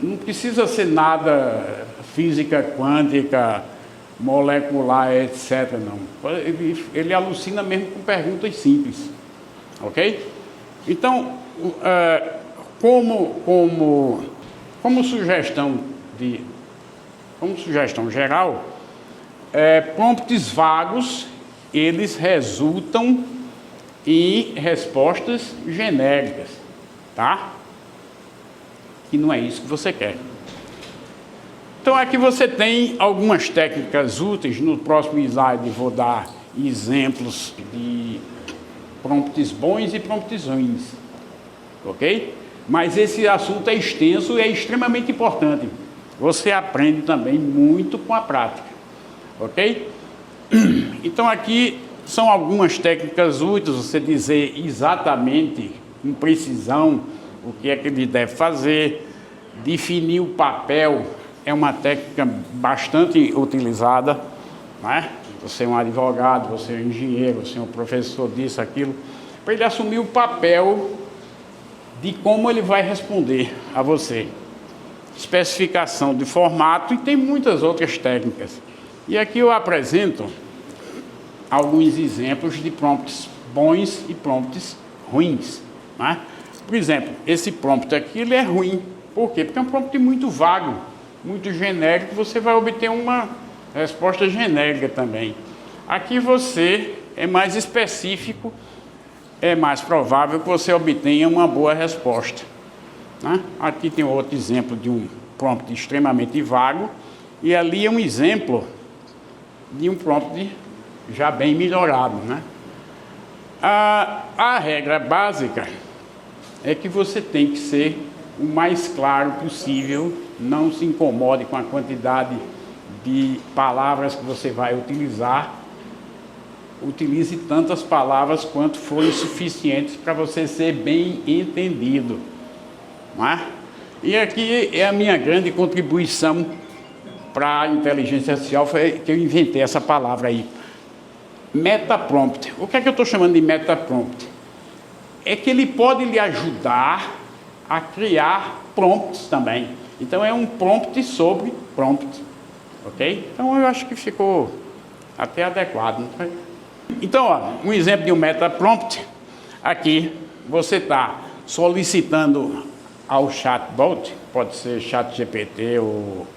não precisa ser nada física quântica, molecular, etc. Não. Ele alucina mesmo com perguntas simples. Ok? Então, como sugestão geral, prompts vagos, eles resultam em respostas genéricas, tá? Que não é isso que você quer. Então, aqui você tem algumas técnicas úteis. No próximo slide vou dar exemplos de prompts bons e prompts ruins, ok? Mas esse assunto é extenso e é extremamente importante. Você aprende também muito com a prática, ok? Então, aqui são algumas técnicas úteis, você dizer exatamente, com precisão, o que é que ele deve fazer. Definir o papel é uma técnica bastante utilizada, né? Você é um advogado, você é um engenheiro, você é um professor disso, aquilo, para ele assumir o papel de como ele vai responder a você. Especificação de formato, e tem muitas outras técnicas. E aqui eu apresento alguns exemplos de prompts bons e prompts ruins, né? Por exemplo, esse prompt aqui, ele é ruim. Por quê? Porque é um prompt muito vago, muito genérico, você vai obter uma resposta genérica também. Aqui você é mais específico, é mais provável que você obtenha uma boa resposta, né? Aqui tem outro exemplo de um prompt extremamente vago, e ali é um exemplo de um prompt já bem melhorado, né? A regra básica é que você tem que ser o mais claro possível, não se incomode com a quantidade de palavras que você vai utilizar. Utilize tantas palavras quanto forem suficientes para você ser bem entendido, não é? E aqui é a minha grande contribuição para a inteligência artificial, foi que eu inventei essa palavra aí, metaprompt. O que é que eu estou chamando de metaprompt? É que ele pode lhe ajudar a criar prompts também. Então, é um prompt sobre prompt, ok? Então, eu acho que ficou até adequado, não foi? Então, ó, um exemplo de um metaprompt. Aqui, você está solicitando ao chatbot, pode ser ChatGPT ou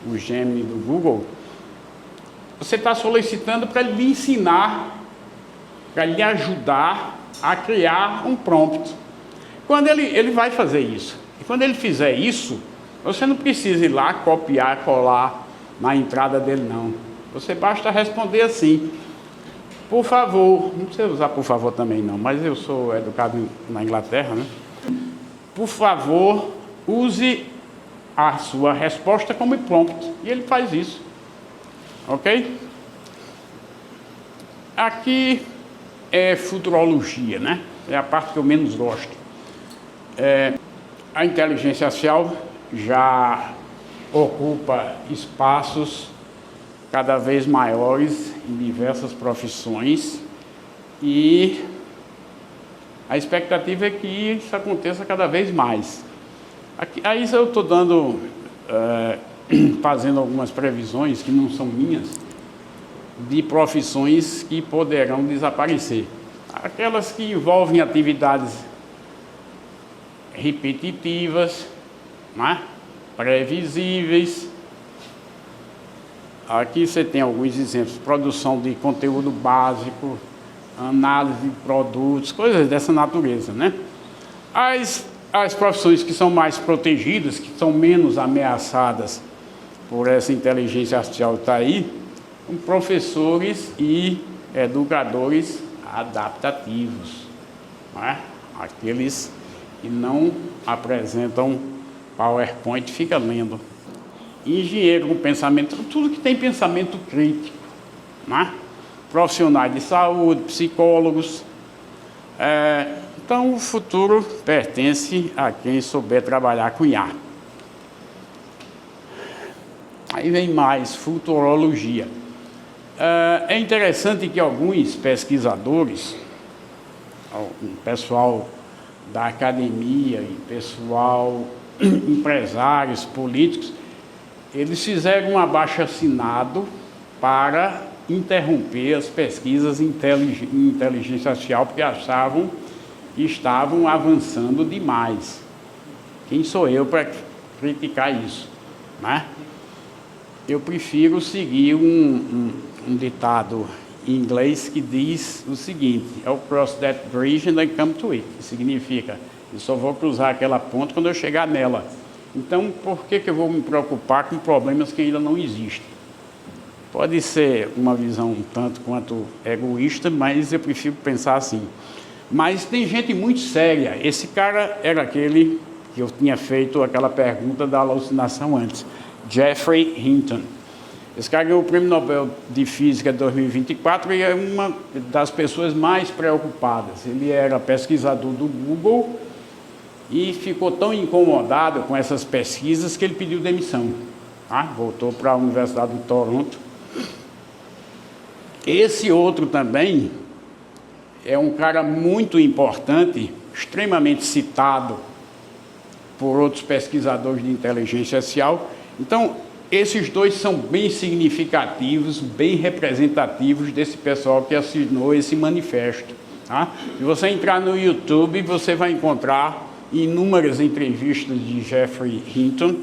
o Gemini do Google, você está solicitando para ele lhe ensinar, para lhe ajudar a criar um prompt. Quando ele vai fazer isso, e quando ele fizer isso, você não precisa ir lá copiar, colar na entrada dele, não. Você basta responder assim: por favor, não precisa usar por favor também não, mas eu sou educado na Inglaterra, né? Por favor, use a sua resposta como prompt. E ele faz isso, ok? Aqui é futurologia, né? É a parte que eu menos gosto. A inteligência artificial já ocupa espaços cada vez maiores em diversas profissões e a expectativa é que isso aconteça cada vez mais. Aí eu estou fazendo algumas previsões que não são minhas, de profissões que poderão desaparecer. Aquelas que envolvem atividades repetitivas, né? Previsíveis. Aqui você tem alguns exemplos: produção de conteúdo básico, análise de produtos, coisas dessa natureza, né? As profissões que são mais protegidas, que são menos ameaçadas por essa inteligência artificial que está aí, são professores e educadores adaptativos, né? Aqueles que não apresentam PowerPoint, fica lendo. Engenheiro com pensamento, tudo que tem pensamento crítico, né? Profissionais de saúde, psicólogos. Então, o futuro pertence a quem souber trabalhar com IA. Aí vem mais, futurologia. É interessante que alguns pesquisadores, o pessoal da academia e pessoal, empresários, políticos, eles fizeram um abaixo-assinado para interromper as pesquisas em inteligência artificial, porque achavam que estavam avançando demais. Quem sou eu para criticar isso, né? Eu prefiro seguir um ditado em inglês que diz o seguinte: I'll cross that bridge and I come to it. Que significa, eu só vou cruzar aquela ponte quando eu chegar nela. Então, por que eu vou me preocupar com problemas que ainda não existem? Pode ser uma visão um tanto quanto egoísta, mas eu prefiro pensar assim. Mas tem gente muito séria. Esse cara era aquele que eu tinha feito aquela pergunta da alucinação antes, Geoffrey Hinton. Esse cara ganhou o Prêmio Nobel de Física de 2024 e é uma das pessoas mais preocupadas. Ele era pesquisador do Google e ficou tão incomodado com essas pesquisas que ele pediu demissão. Voltou para a Universidade de Toronto. Esse outro também é um cara muito importante, extremamente citado por outros pesquisadores de inteligência artificial. Então, esses dois são bem significativos, bem representativos desse pessoal que assinou esse manifesto. Se você entrar no YouTube, você vai encontrar inúmeras entrevistas de Geoffrey Hinton,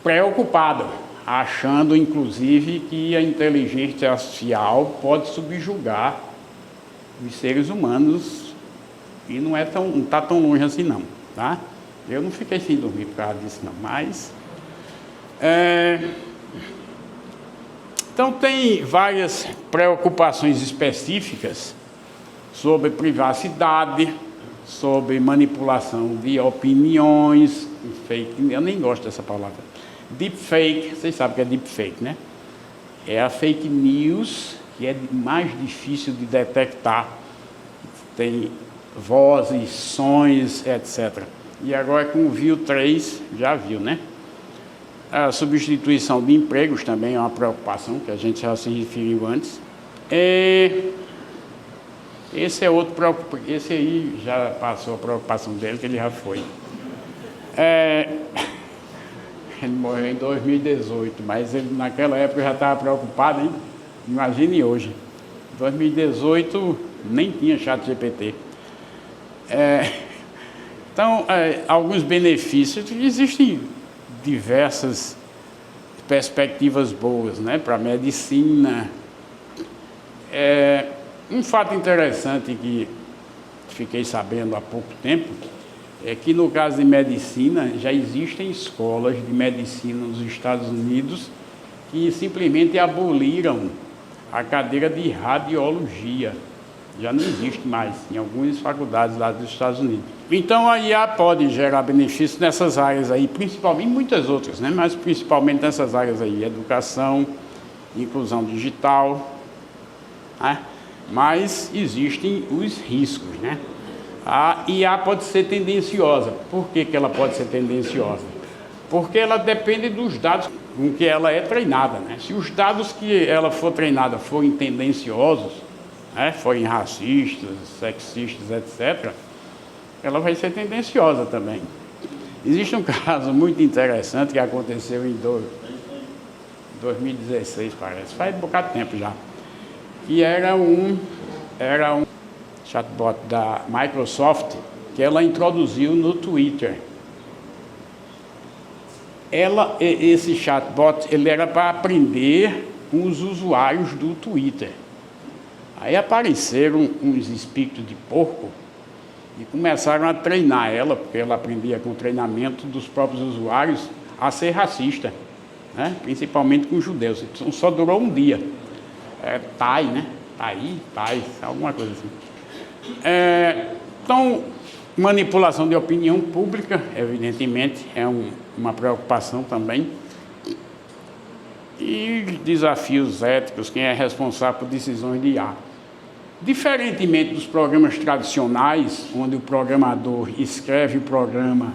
preocupado, achando inclusive que a inteligência artificial pode subjugar os seres humanos e não está tão longe assim não, tá? Eu não fiquei sem dormir por causa disso não, mas então tem várias preocupações específicas sobre privacidade, sobre manipulação de opiniões, fake, eu nem gosto dessa palavra, deepfake, vocês sabem o que é deepfake, né? É a fake news que é mais difícil de detectar, tem vozes, sons, etc. E agora com o VIO 3, já viu, né? A substituição de empregos também é uma preocupação, que a gente já se referiu antes. Esse é outro preocupação, esse aí já passou a preocupação dele, que ele já foi. Ele morreu em 2018, mas ele naquela época já estava preocupado, hein? Imagine hoje. Em 2018 nem tinha ChatGPT. Então, alguns benefícios, existem diversas perspectivas boas, né, para a medicina. Um fato interessante que fiquei sabendo há pouco tempo é que, no caso de medicina, já existem escolas de medicina nos Estados Unidos que simplesmente aboliram a cadeira de radiologia. Já não existe mais em algumas faculdades lá dos Estados Unidos. Então a IA pode gerar benefícios nessas áreas aí, principalmente, muitas outras, né? Mas principalmente nessas áreas aí, educação, inclusão digital, né? Mas existem os riscos, né? A IA pode ser tendenciosa. Por que ela pode ser tendenciosa? Porque ela depende dos dados com que ela é treinada, né? Se os dados que ela for treinada forem tendenciosos, né, forem racistas, sexistas, etc., ela vai ser tendenciosa também. Existe um caso muito interessante que aconteceu em 2016, parece, faz um bocado de tempo já, que era um chatbot da Microsoft que ela introduziu no Twitter. Esse chatbot, ele era para aprender com os usuários do Twitter. Aí apareceram uns espíritos de porco e começaram a treinar ela, porque ela aprendia com o treinamento dos próprios usuários a ser racista, né? Principalmente com os judeus. Então, só durou um dia. Tai, né? Tai, alguma coisa assim. Então, manipulação de opinião pública, evidentemente, é uma preocupação também. E desafios éticos, quem é responsável por decisões de IA. Diferentemente dos programas tradicionais, onde o programador escreve o programa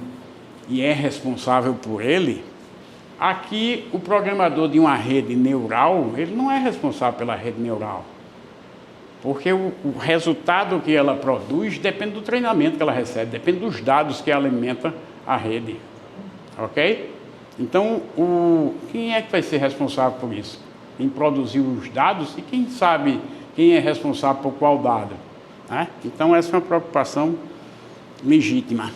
e é responsável por ele, aqui o programador de uma rede neural, ele não é responsável pela rede neural. Porque o resultado que ela produz depende do treinamento que ela recebe, depende dos dados que alimenta a rede. Ok? Então, quem é que vai ser responsável por isso? Quem produziu os dados e quem sabe quem é responsável por qual dado? Né? Então, essa é uma preocupação legítima.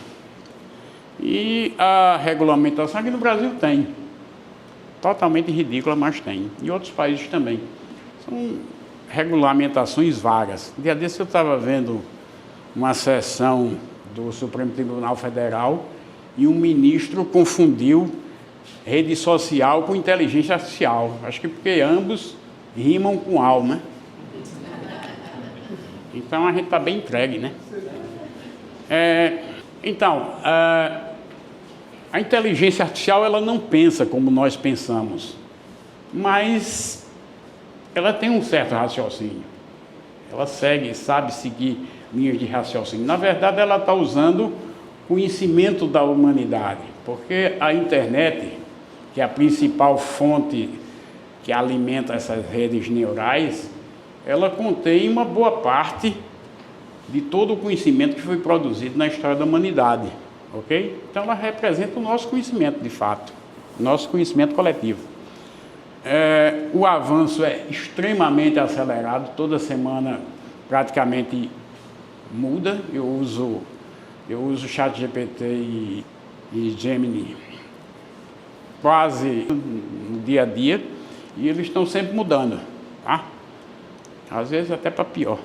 E a regulamentação aqui no Brasil tem. Totalmente ridícula, mas tem. E outros países também. São regulamentações vagas. Um dia desse eu estava vendo uma sessão do Supremo Tribunal Federal e um ministro confundiu rede social com inteligência artificial. Acho que porque ambos rimam com alma. Então a gente está bem entregue, né? A inteligência artificial ela não pensa como nós pensamos, mas ela tem um certo raciocínio. Ela sabe seguir linhas de raciocínio. Na verdade, ela está usando conhecimento da humanidade, porque a internet, que é a principal fonte que alimenta essas redes neurais, ela contém uma boa parte de todo o conhecimento que foi produzido na história da humanidade, ok? Então ela representa o nosso conhecimento de fato, o nosso conhecimento coletivo. O avanço é extremamente acelerado, toda semana praticamente muda. Eu uso ChatGPT e Gemini quase no dia a dia, e eles estão sempre mudando, tá? Às vezes até para pior.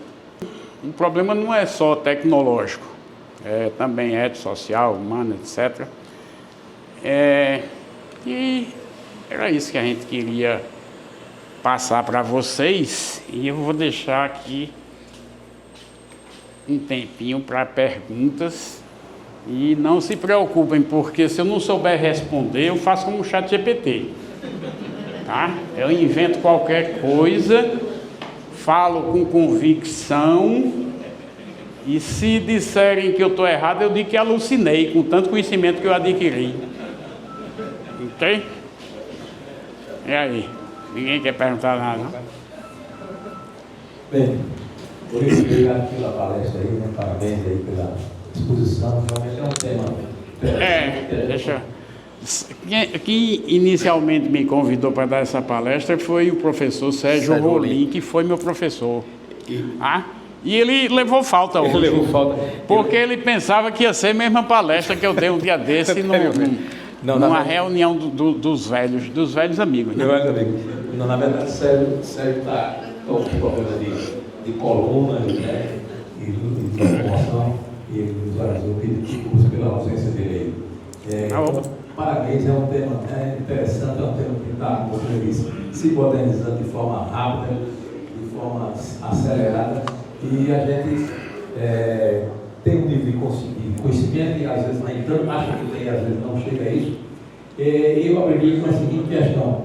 O problema não é só tecnológico, também ético, social, humano, etc. E era isso que a gente queria passar para vocês, e eu vou deixar aqui um tempinho para perguntas. E não se preocupem, porque se eu não souber responder, eu faço como o ChatGPT. Tá? Eu invento qualquer coisa, falo com convicção, e se disserem que eu estou errado, eu digo que alucinei com tanto conhecimento que eu adquiri. Ok? E aí? Ninguém quer perguntar nada, não? Bem, por isso, obrigado pela palestra aí, né? Parabéns aí pela exposição. Realmente é um tema. Deixa. Quem inicialmente me convidou para dar essa palestra foi o professor Sérgio Rolim, que foi meu professor. E ele levou falta hoje. Porque ele pensava que ia ser a mesma palestra que eu dei um dia desse numa reunião dos velhos amigos. Né? Não, na verdade, Sérgio está com um problema de coluna, né? E de locomoção, e ele nos ajudou pela ausência dele aí. Parabéns, é um tema interessante, é um tema que está, como eu disse, se modernizando de forma rápida, de forma acelerada, e a gente tem um nível de conhecimento e às vezes nem tanto, acha que tem, às vezes não chega a isso. Eu aprendi com a seguinte questão.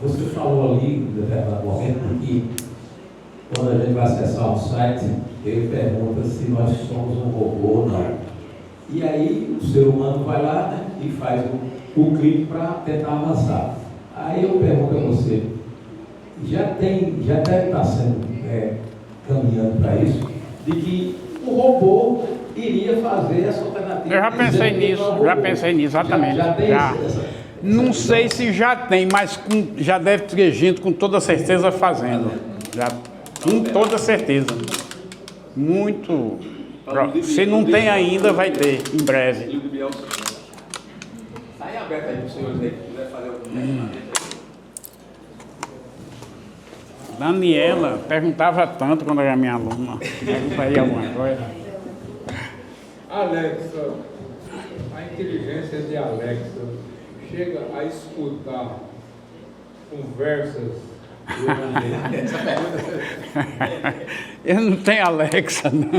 Você falou ali, em determinado momento, que quando a gente vai acessar um site, ele pergunta se nós somos um robô ou não. E aí o ser humano vai lá, né, e faz o clique para tentar avançar. Aí eu pergunto a você, já deve estar sendo caminhando para isso, de que o robô iria fazer essa alternativa. Eu já pensei nisso, exatamente. Já. Não sei se já tem, mas já deve ter gente com toda certeza fazendo. Já, com toda certeza. Muito. Se não tem ainda, vai ter em breve. Livro de Bielsa. Está em aberto aí para os senhores aí que quiser fazer algum questionamento aí. Daniela perguntava tanto quando era minha aluna. Perguntaria alguma coisa. Alexa, a inteligência de Alexa chega a escutar conversas do ambiente? Eu não tenho Alexa, não.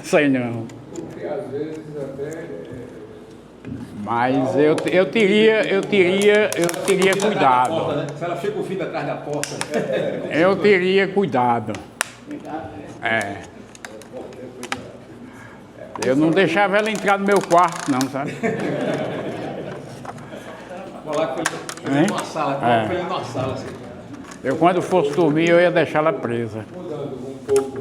Sei não. Porque às vezes até Mas eu teria cuidado. Se ela fica ouvindo atrás da porta. Eu teria cuidado. É. Eu não deixava ela entrar no meu quarto, não, sabe? Vou lá com ele numa sala, coloca ele numa sala assim. Eu, quando fosse dormir, eu ia deixar ela presa. mudando um pouco,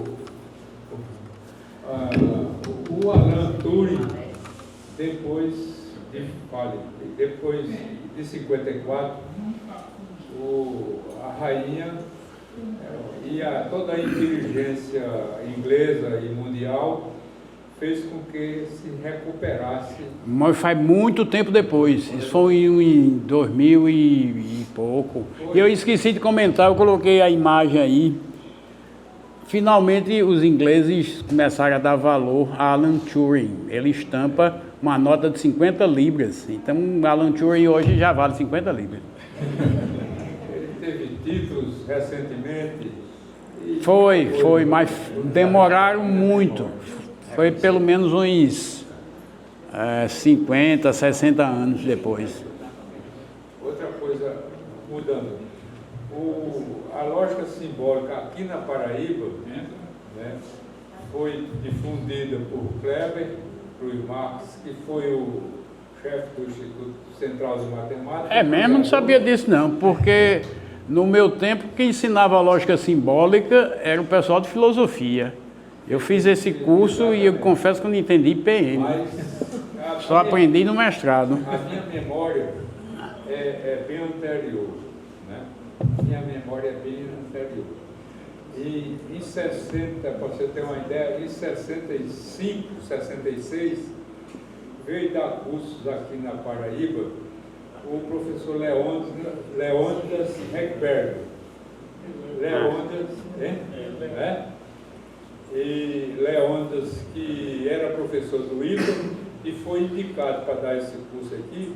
o Alan Turing, depois de 54, a rainha e toda a inteligência inglesa e mundial fez com que se recuperasse. Mas faz muito tempo depois. Isso foi em 2000 e pouco. E eu esqueci de comentar, eu coloquei a imagem aí. Finalmente os ingleses começaram a dar valor a Alan Turing. Ele estampa uma nota de 50 libras. Então Alan Turing hoje já vale 50 libras. Ele teve títulos recentemente. Foi, mas demoraram muito. Foi pelo menos uns 50, 60 anos depois. Outra coisa, mudando, a lógica simbólica aqui na Paraíba, né, foi difundida por Kleber Cruz Marques, que foi o chefe do Instituto Central de Matemática. É mesmo? Não sabia disso não, porque no meu tempo quem ensinava a lógica simbólica era o pessoal de filosofia. Eu fiz esse curso e eu confesso que eu não entendi PM. Mas Só aprendi no mestrado. a minha memória é bem anterior, né? Minha memória é bem anterior. E em 60, para você ter uma ideia, em 65, 66, veio dar cursos aqui na Paraíba o professor Leônidas Heckberg. Leônidas, né? E Leônidas, que era professor do IPA e foi indicado para dar esse curso aqui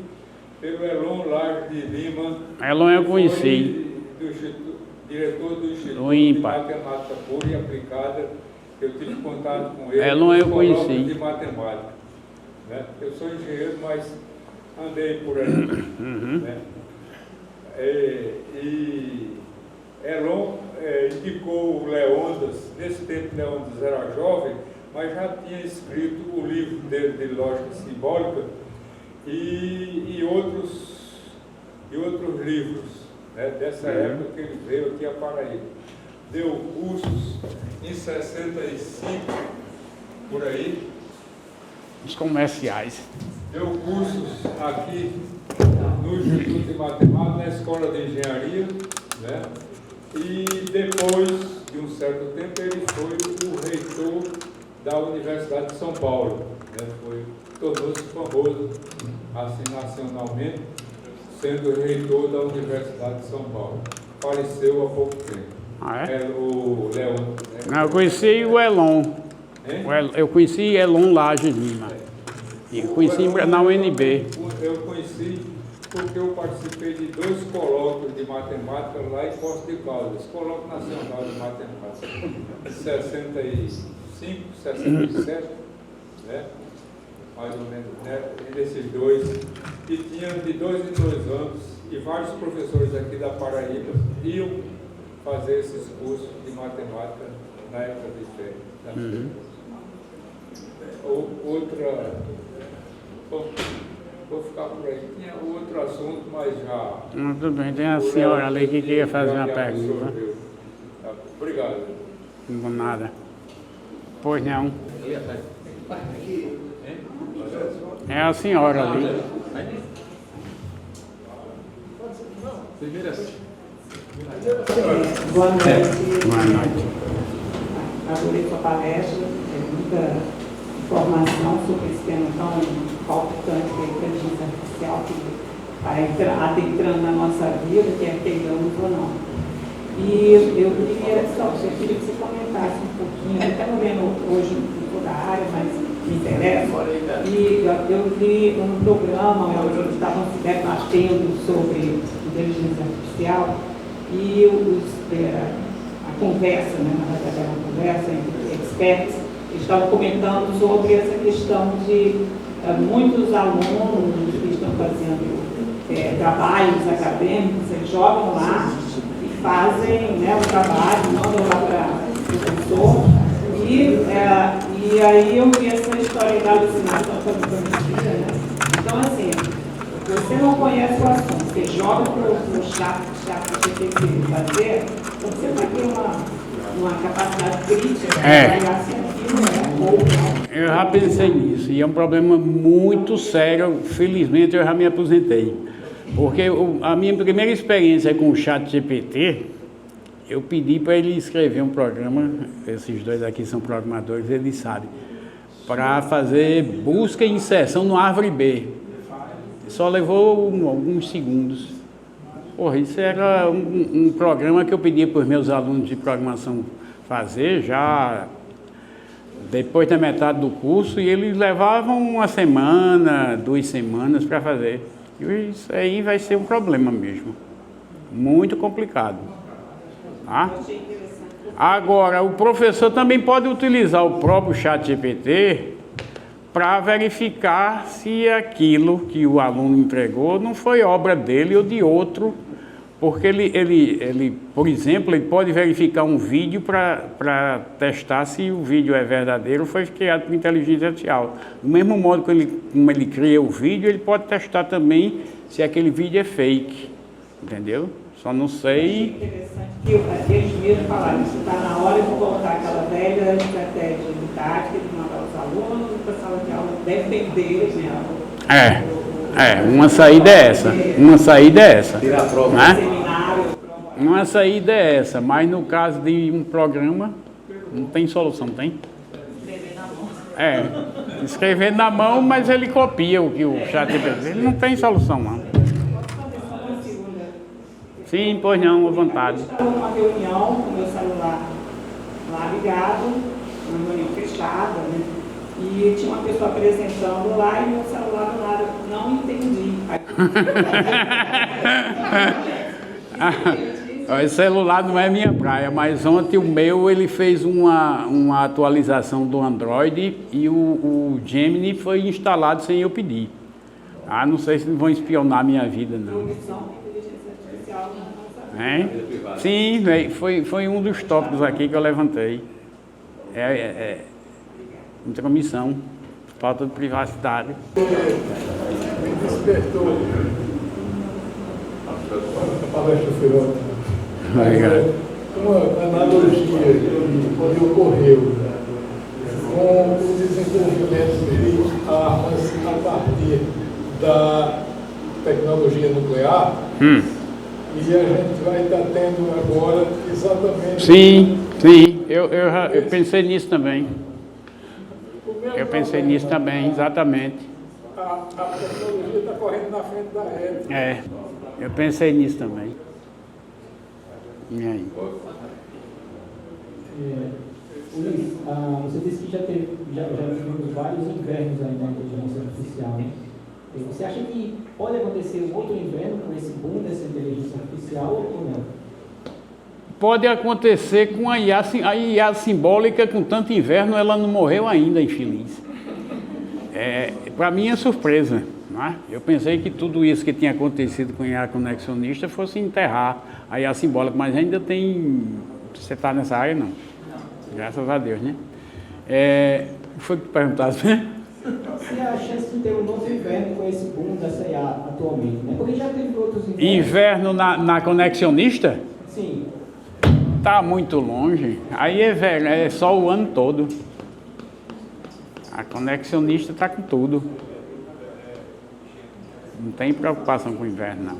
pelo Elon Lage de Lima. Elon eu conheci. Diretor do Instituto Do de INPA. Matemática Pura e Aplicada. Eu tive contato com ele. Elon eu no conheci. colóquio de matemática. Né? Eu sou engenheiro, mas andei por aí. Né? E Elon indicou o Leônidas. Nesse tempo Leônidas era jovem, mas já tinha escrito o livro dele de lógica simbólica e outros livros, né, dessa época que ele veio aqui a Paraíba. Deu cursos em 65, por aí. Os comerciais. Deu cursos aqui no Instituto de Matemática, na Escola de Engenharia, né? E depois de um certo tempo ele foi o reitor da Universidade de São Paulo, né? Tornou-se famoso assim nacionalmente, sendo reitor da Universidade de São Paulo. Faleceu há pouco tempo. Ah, é? O Leon. Não, eu conheci o Elon. Hein? Eu conheci Elon Lage Lima. E conheci na UNB. Eu conheci porque eu participei de 2 colóquios de matemática lá em Poços de Caldas, Colóquio Nacional de Matemática, em 65, 67, né? Mais ou menos, né? Nesses 2, e tinha de 2 em 2 anos, e vários professores aqui da Paraíba iam fazer esses cursos de matemática na época de férias. Outra... Bom, vou ficar por aí. Tinha outro assunto, mas já... Tudo bem, tem a senhora ali que queria fazer uma pergunta. Tá, obrigado. Não nada. Pois não. É a senhora ali. Boa noite. Boa noite. Adorei sua palestra, é muito muita informação sobre esse tema tão palpitante que é a inteligência artificial, que está adentrando na nossa vida, quer queiramos ou não. E eu queria que você comentasse um pouquinho, eu estava vendo hoje um pouco da área, mas me interessa, e eu vi um programa onde eles estavam se debatendo sobre inteligência artificial e a conversa, né, na verdade era uma conversa entre experts, eles estavam comentando sobre essa questão de muitos alunos que estão fazendo trabalhos acadêmicos, eles jogam lá e fazem, né, o trabalho, mandam lá para o professor, e aí eu vi essa história da alucinação cognitiva, né? Então, assim, você não conhece o assunto, você joga para o chat GPT fazer, então você vai ter uma capacidade crítica de avaliar se aquilo é ou não. Eu já pensei nisso, e é um problema muito sério. Felizmente eu já me aposentei. Porque a minha primeira experiência com o chat GPT, eu pedi para ele escrever um programa, esses dois aqui são programadores, eles sabem, para fazer busca e inserção no árvore B. Só levou alguns segundos. Porra, isso era um programa que eu pedia para os meus alunos de programação fazer já depois da metade do curso, e eles levavam uma semana, 2 semanas para fazer. E isso aí vai ser um problema mesmo. Muito complicado. Tá? Agora, o professor também pode utilizar o próprio chat GPT para verificar se aquilo que o aluno entregou não foi obra dele ou de outro, porque ele, por exemplo, ele pode verificar um vídeo para testar se o vídeo é verdadeiro ou foi criado por inteligência artificial. Do mesmo modo como ele cria o vídeo, ele pode testar também se aquele vídeo é fake, entendeu? Só não sei... É interessante que eles mesmos falaram que está na hora de voltar aquela velha estratégia didática de mandar os alunos para a sala de aula defender, né? Uma saída é essa. Uma saída é essa. Tirar a prova. Né? Uma saída é essa, mas no caso de um programa, não tem solução, tem? Escrever na mão, mas ele copia o que o chat GPT. Ele não tem solução, não. Sim, pois não, à vontade. Estava numa reunião com o meu celular lá ligado, uma reunião fechada, né? E tinha uma pessoa apresentando lá e meu celular do lado, não entendi. Esse celular não é minha praia, mas ontem o meu ele fez uma atualização do Android e o Gemini foi instalado sem eu pedir. Não sei se vão espionar a minha vida, não. Sim, foi um dos tópicos aqui que eu levantei. Intromissão, falta de privacidade. Me despertou a palestra foi uma analogia que ocorreu com o desenvolvimento de armas a partir da tecnologia nuclear. E a gente vai estar tendo agora exatamente... Sim, eu pensei nisso também. Eu pensei nisso também, exatamente. A tecnologia está correndo na frente da época. Eu pensei nisso também. E aí? Luiz, você disse que já vivemos vários invernos aí na inteligência artificial, né? Você acha que pode acontecer um outro inverno com esse boom dessa inteligência artificial ou não? Pode acontecer com a IA simbólica, com tanto inverno, ela não morreu ainda, infeliz. Para mim é surpresa. Não é? Eu pensei que tudo isso que tinha acontecido com a IA conexionista fosse enterrar a IA simbólica, mas ainda tem... Você está nessa área, não? Graças a Deus, né? Foi que tu perguntaste, né? Se há a chance de ter um novo inverno com esse boom dessa IA atualmente, né? Porque já teve outros invernos. Inverno na conexionista? Sim. Está muito longe. Aí é só o ano todo. A conexionista está com tudo. Não tem preocupação com o inverno, não.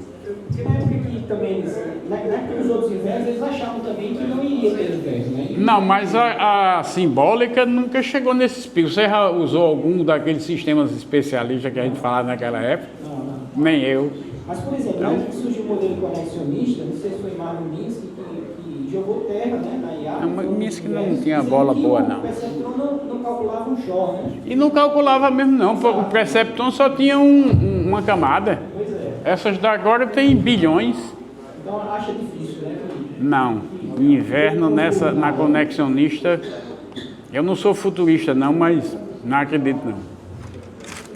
Porque na época que também, na época dos outros invernos, eles achavam também que não iria ter inverno, né? Não, mas a simbólica nunca chegou nesse espírito. Você já usou algum daqueles sistemas especialistas que a gente falava naquela época? Não. Nem eu. Mas, por exemplo, Então, né, que surgiu o modelo conexionista, não sei se foi Marvin Minsky que jogou terra, né, na IA. Não, mas Minsky não tinha bola boa, não. O Perceptron não calculava um short, né? E não calculava mesmo, não. Porque o Perceptron só tinha uma camada. Pois é. Essas da agora tem bilhões. Então, acha difícil, né? Não. Inverno na conexionista. Eu não sou futurista, não, mas não acredito, não.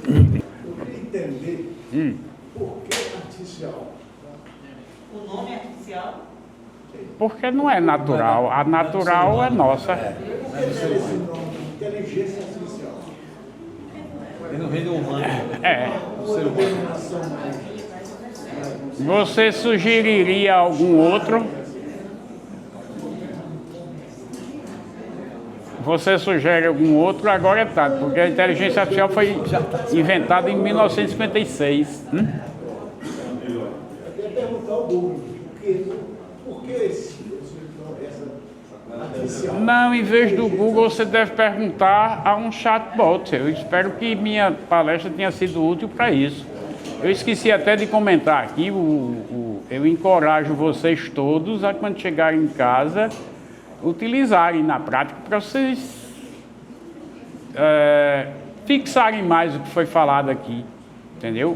Eu queria entender por que artificial. O nome é artificial? Porque não é natural. A natural é nossa. Por que esse nome, inteligência artificial? Ele não vem do humano. É. Uma denominação mais. Você sugeriria algum outro? Você sugere algum outro? Agora é tarde, porque a inteligência artificial foi inventada em 1956. Eu queria perguntar ao Google, por que essa artificial? Não, em vez do Google, você deve perguntar a um chatbot. Eu espero que minha palestra tenha sido útil para isso. Eu esqueci até de comentar aqui, eu encorajo vocês todos a, quando chegarem em casa, utilizarem na prática para vocês fixarem mais o que foi falado aqui, entendeu?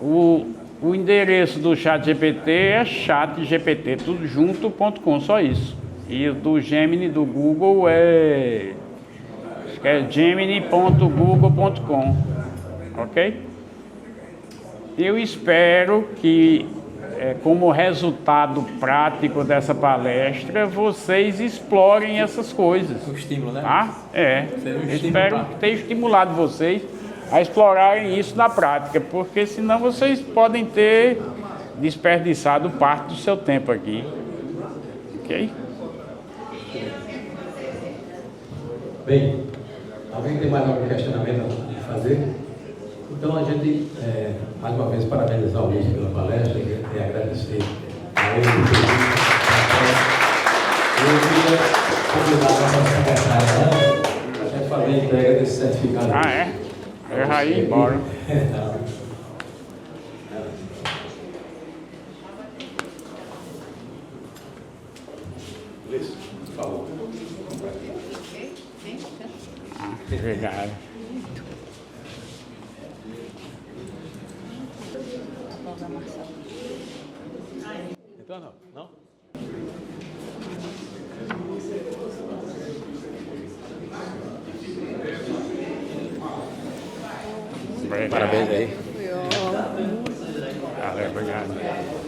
O endereço do ChatGPT é chatgpt, tudo junto.com, só isso. E o do Gemini do Google é gemini.google.com, ok? Eu espero que, como resultado prático dessa palestra, vocês explorem essas coisas. Um estímulo, né? Tá? Seria um estímulo Espero prático. ter estimulado vocês a explorarem isso na prática, porque senão vocês podem ter desperdiçado parte do seu tempo aqui. Ok? Bem, alguém tem mais algum questionamento a fazer? Então a gente, mais uma vez, parabenizar o Luiz pela palestra e agradecer a ele. Eu queria convidar a nossa secretária para a gente fazer a entrega desse certificado. Ah, é? Eu já ia embora. Luiz, por favor. Obrigado. Então não? Não? Obrigado. Parabéns aí. Valeu, obrigado.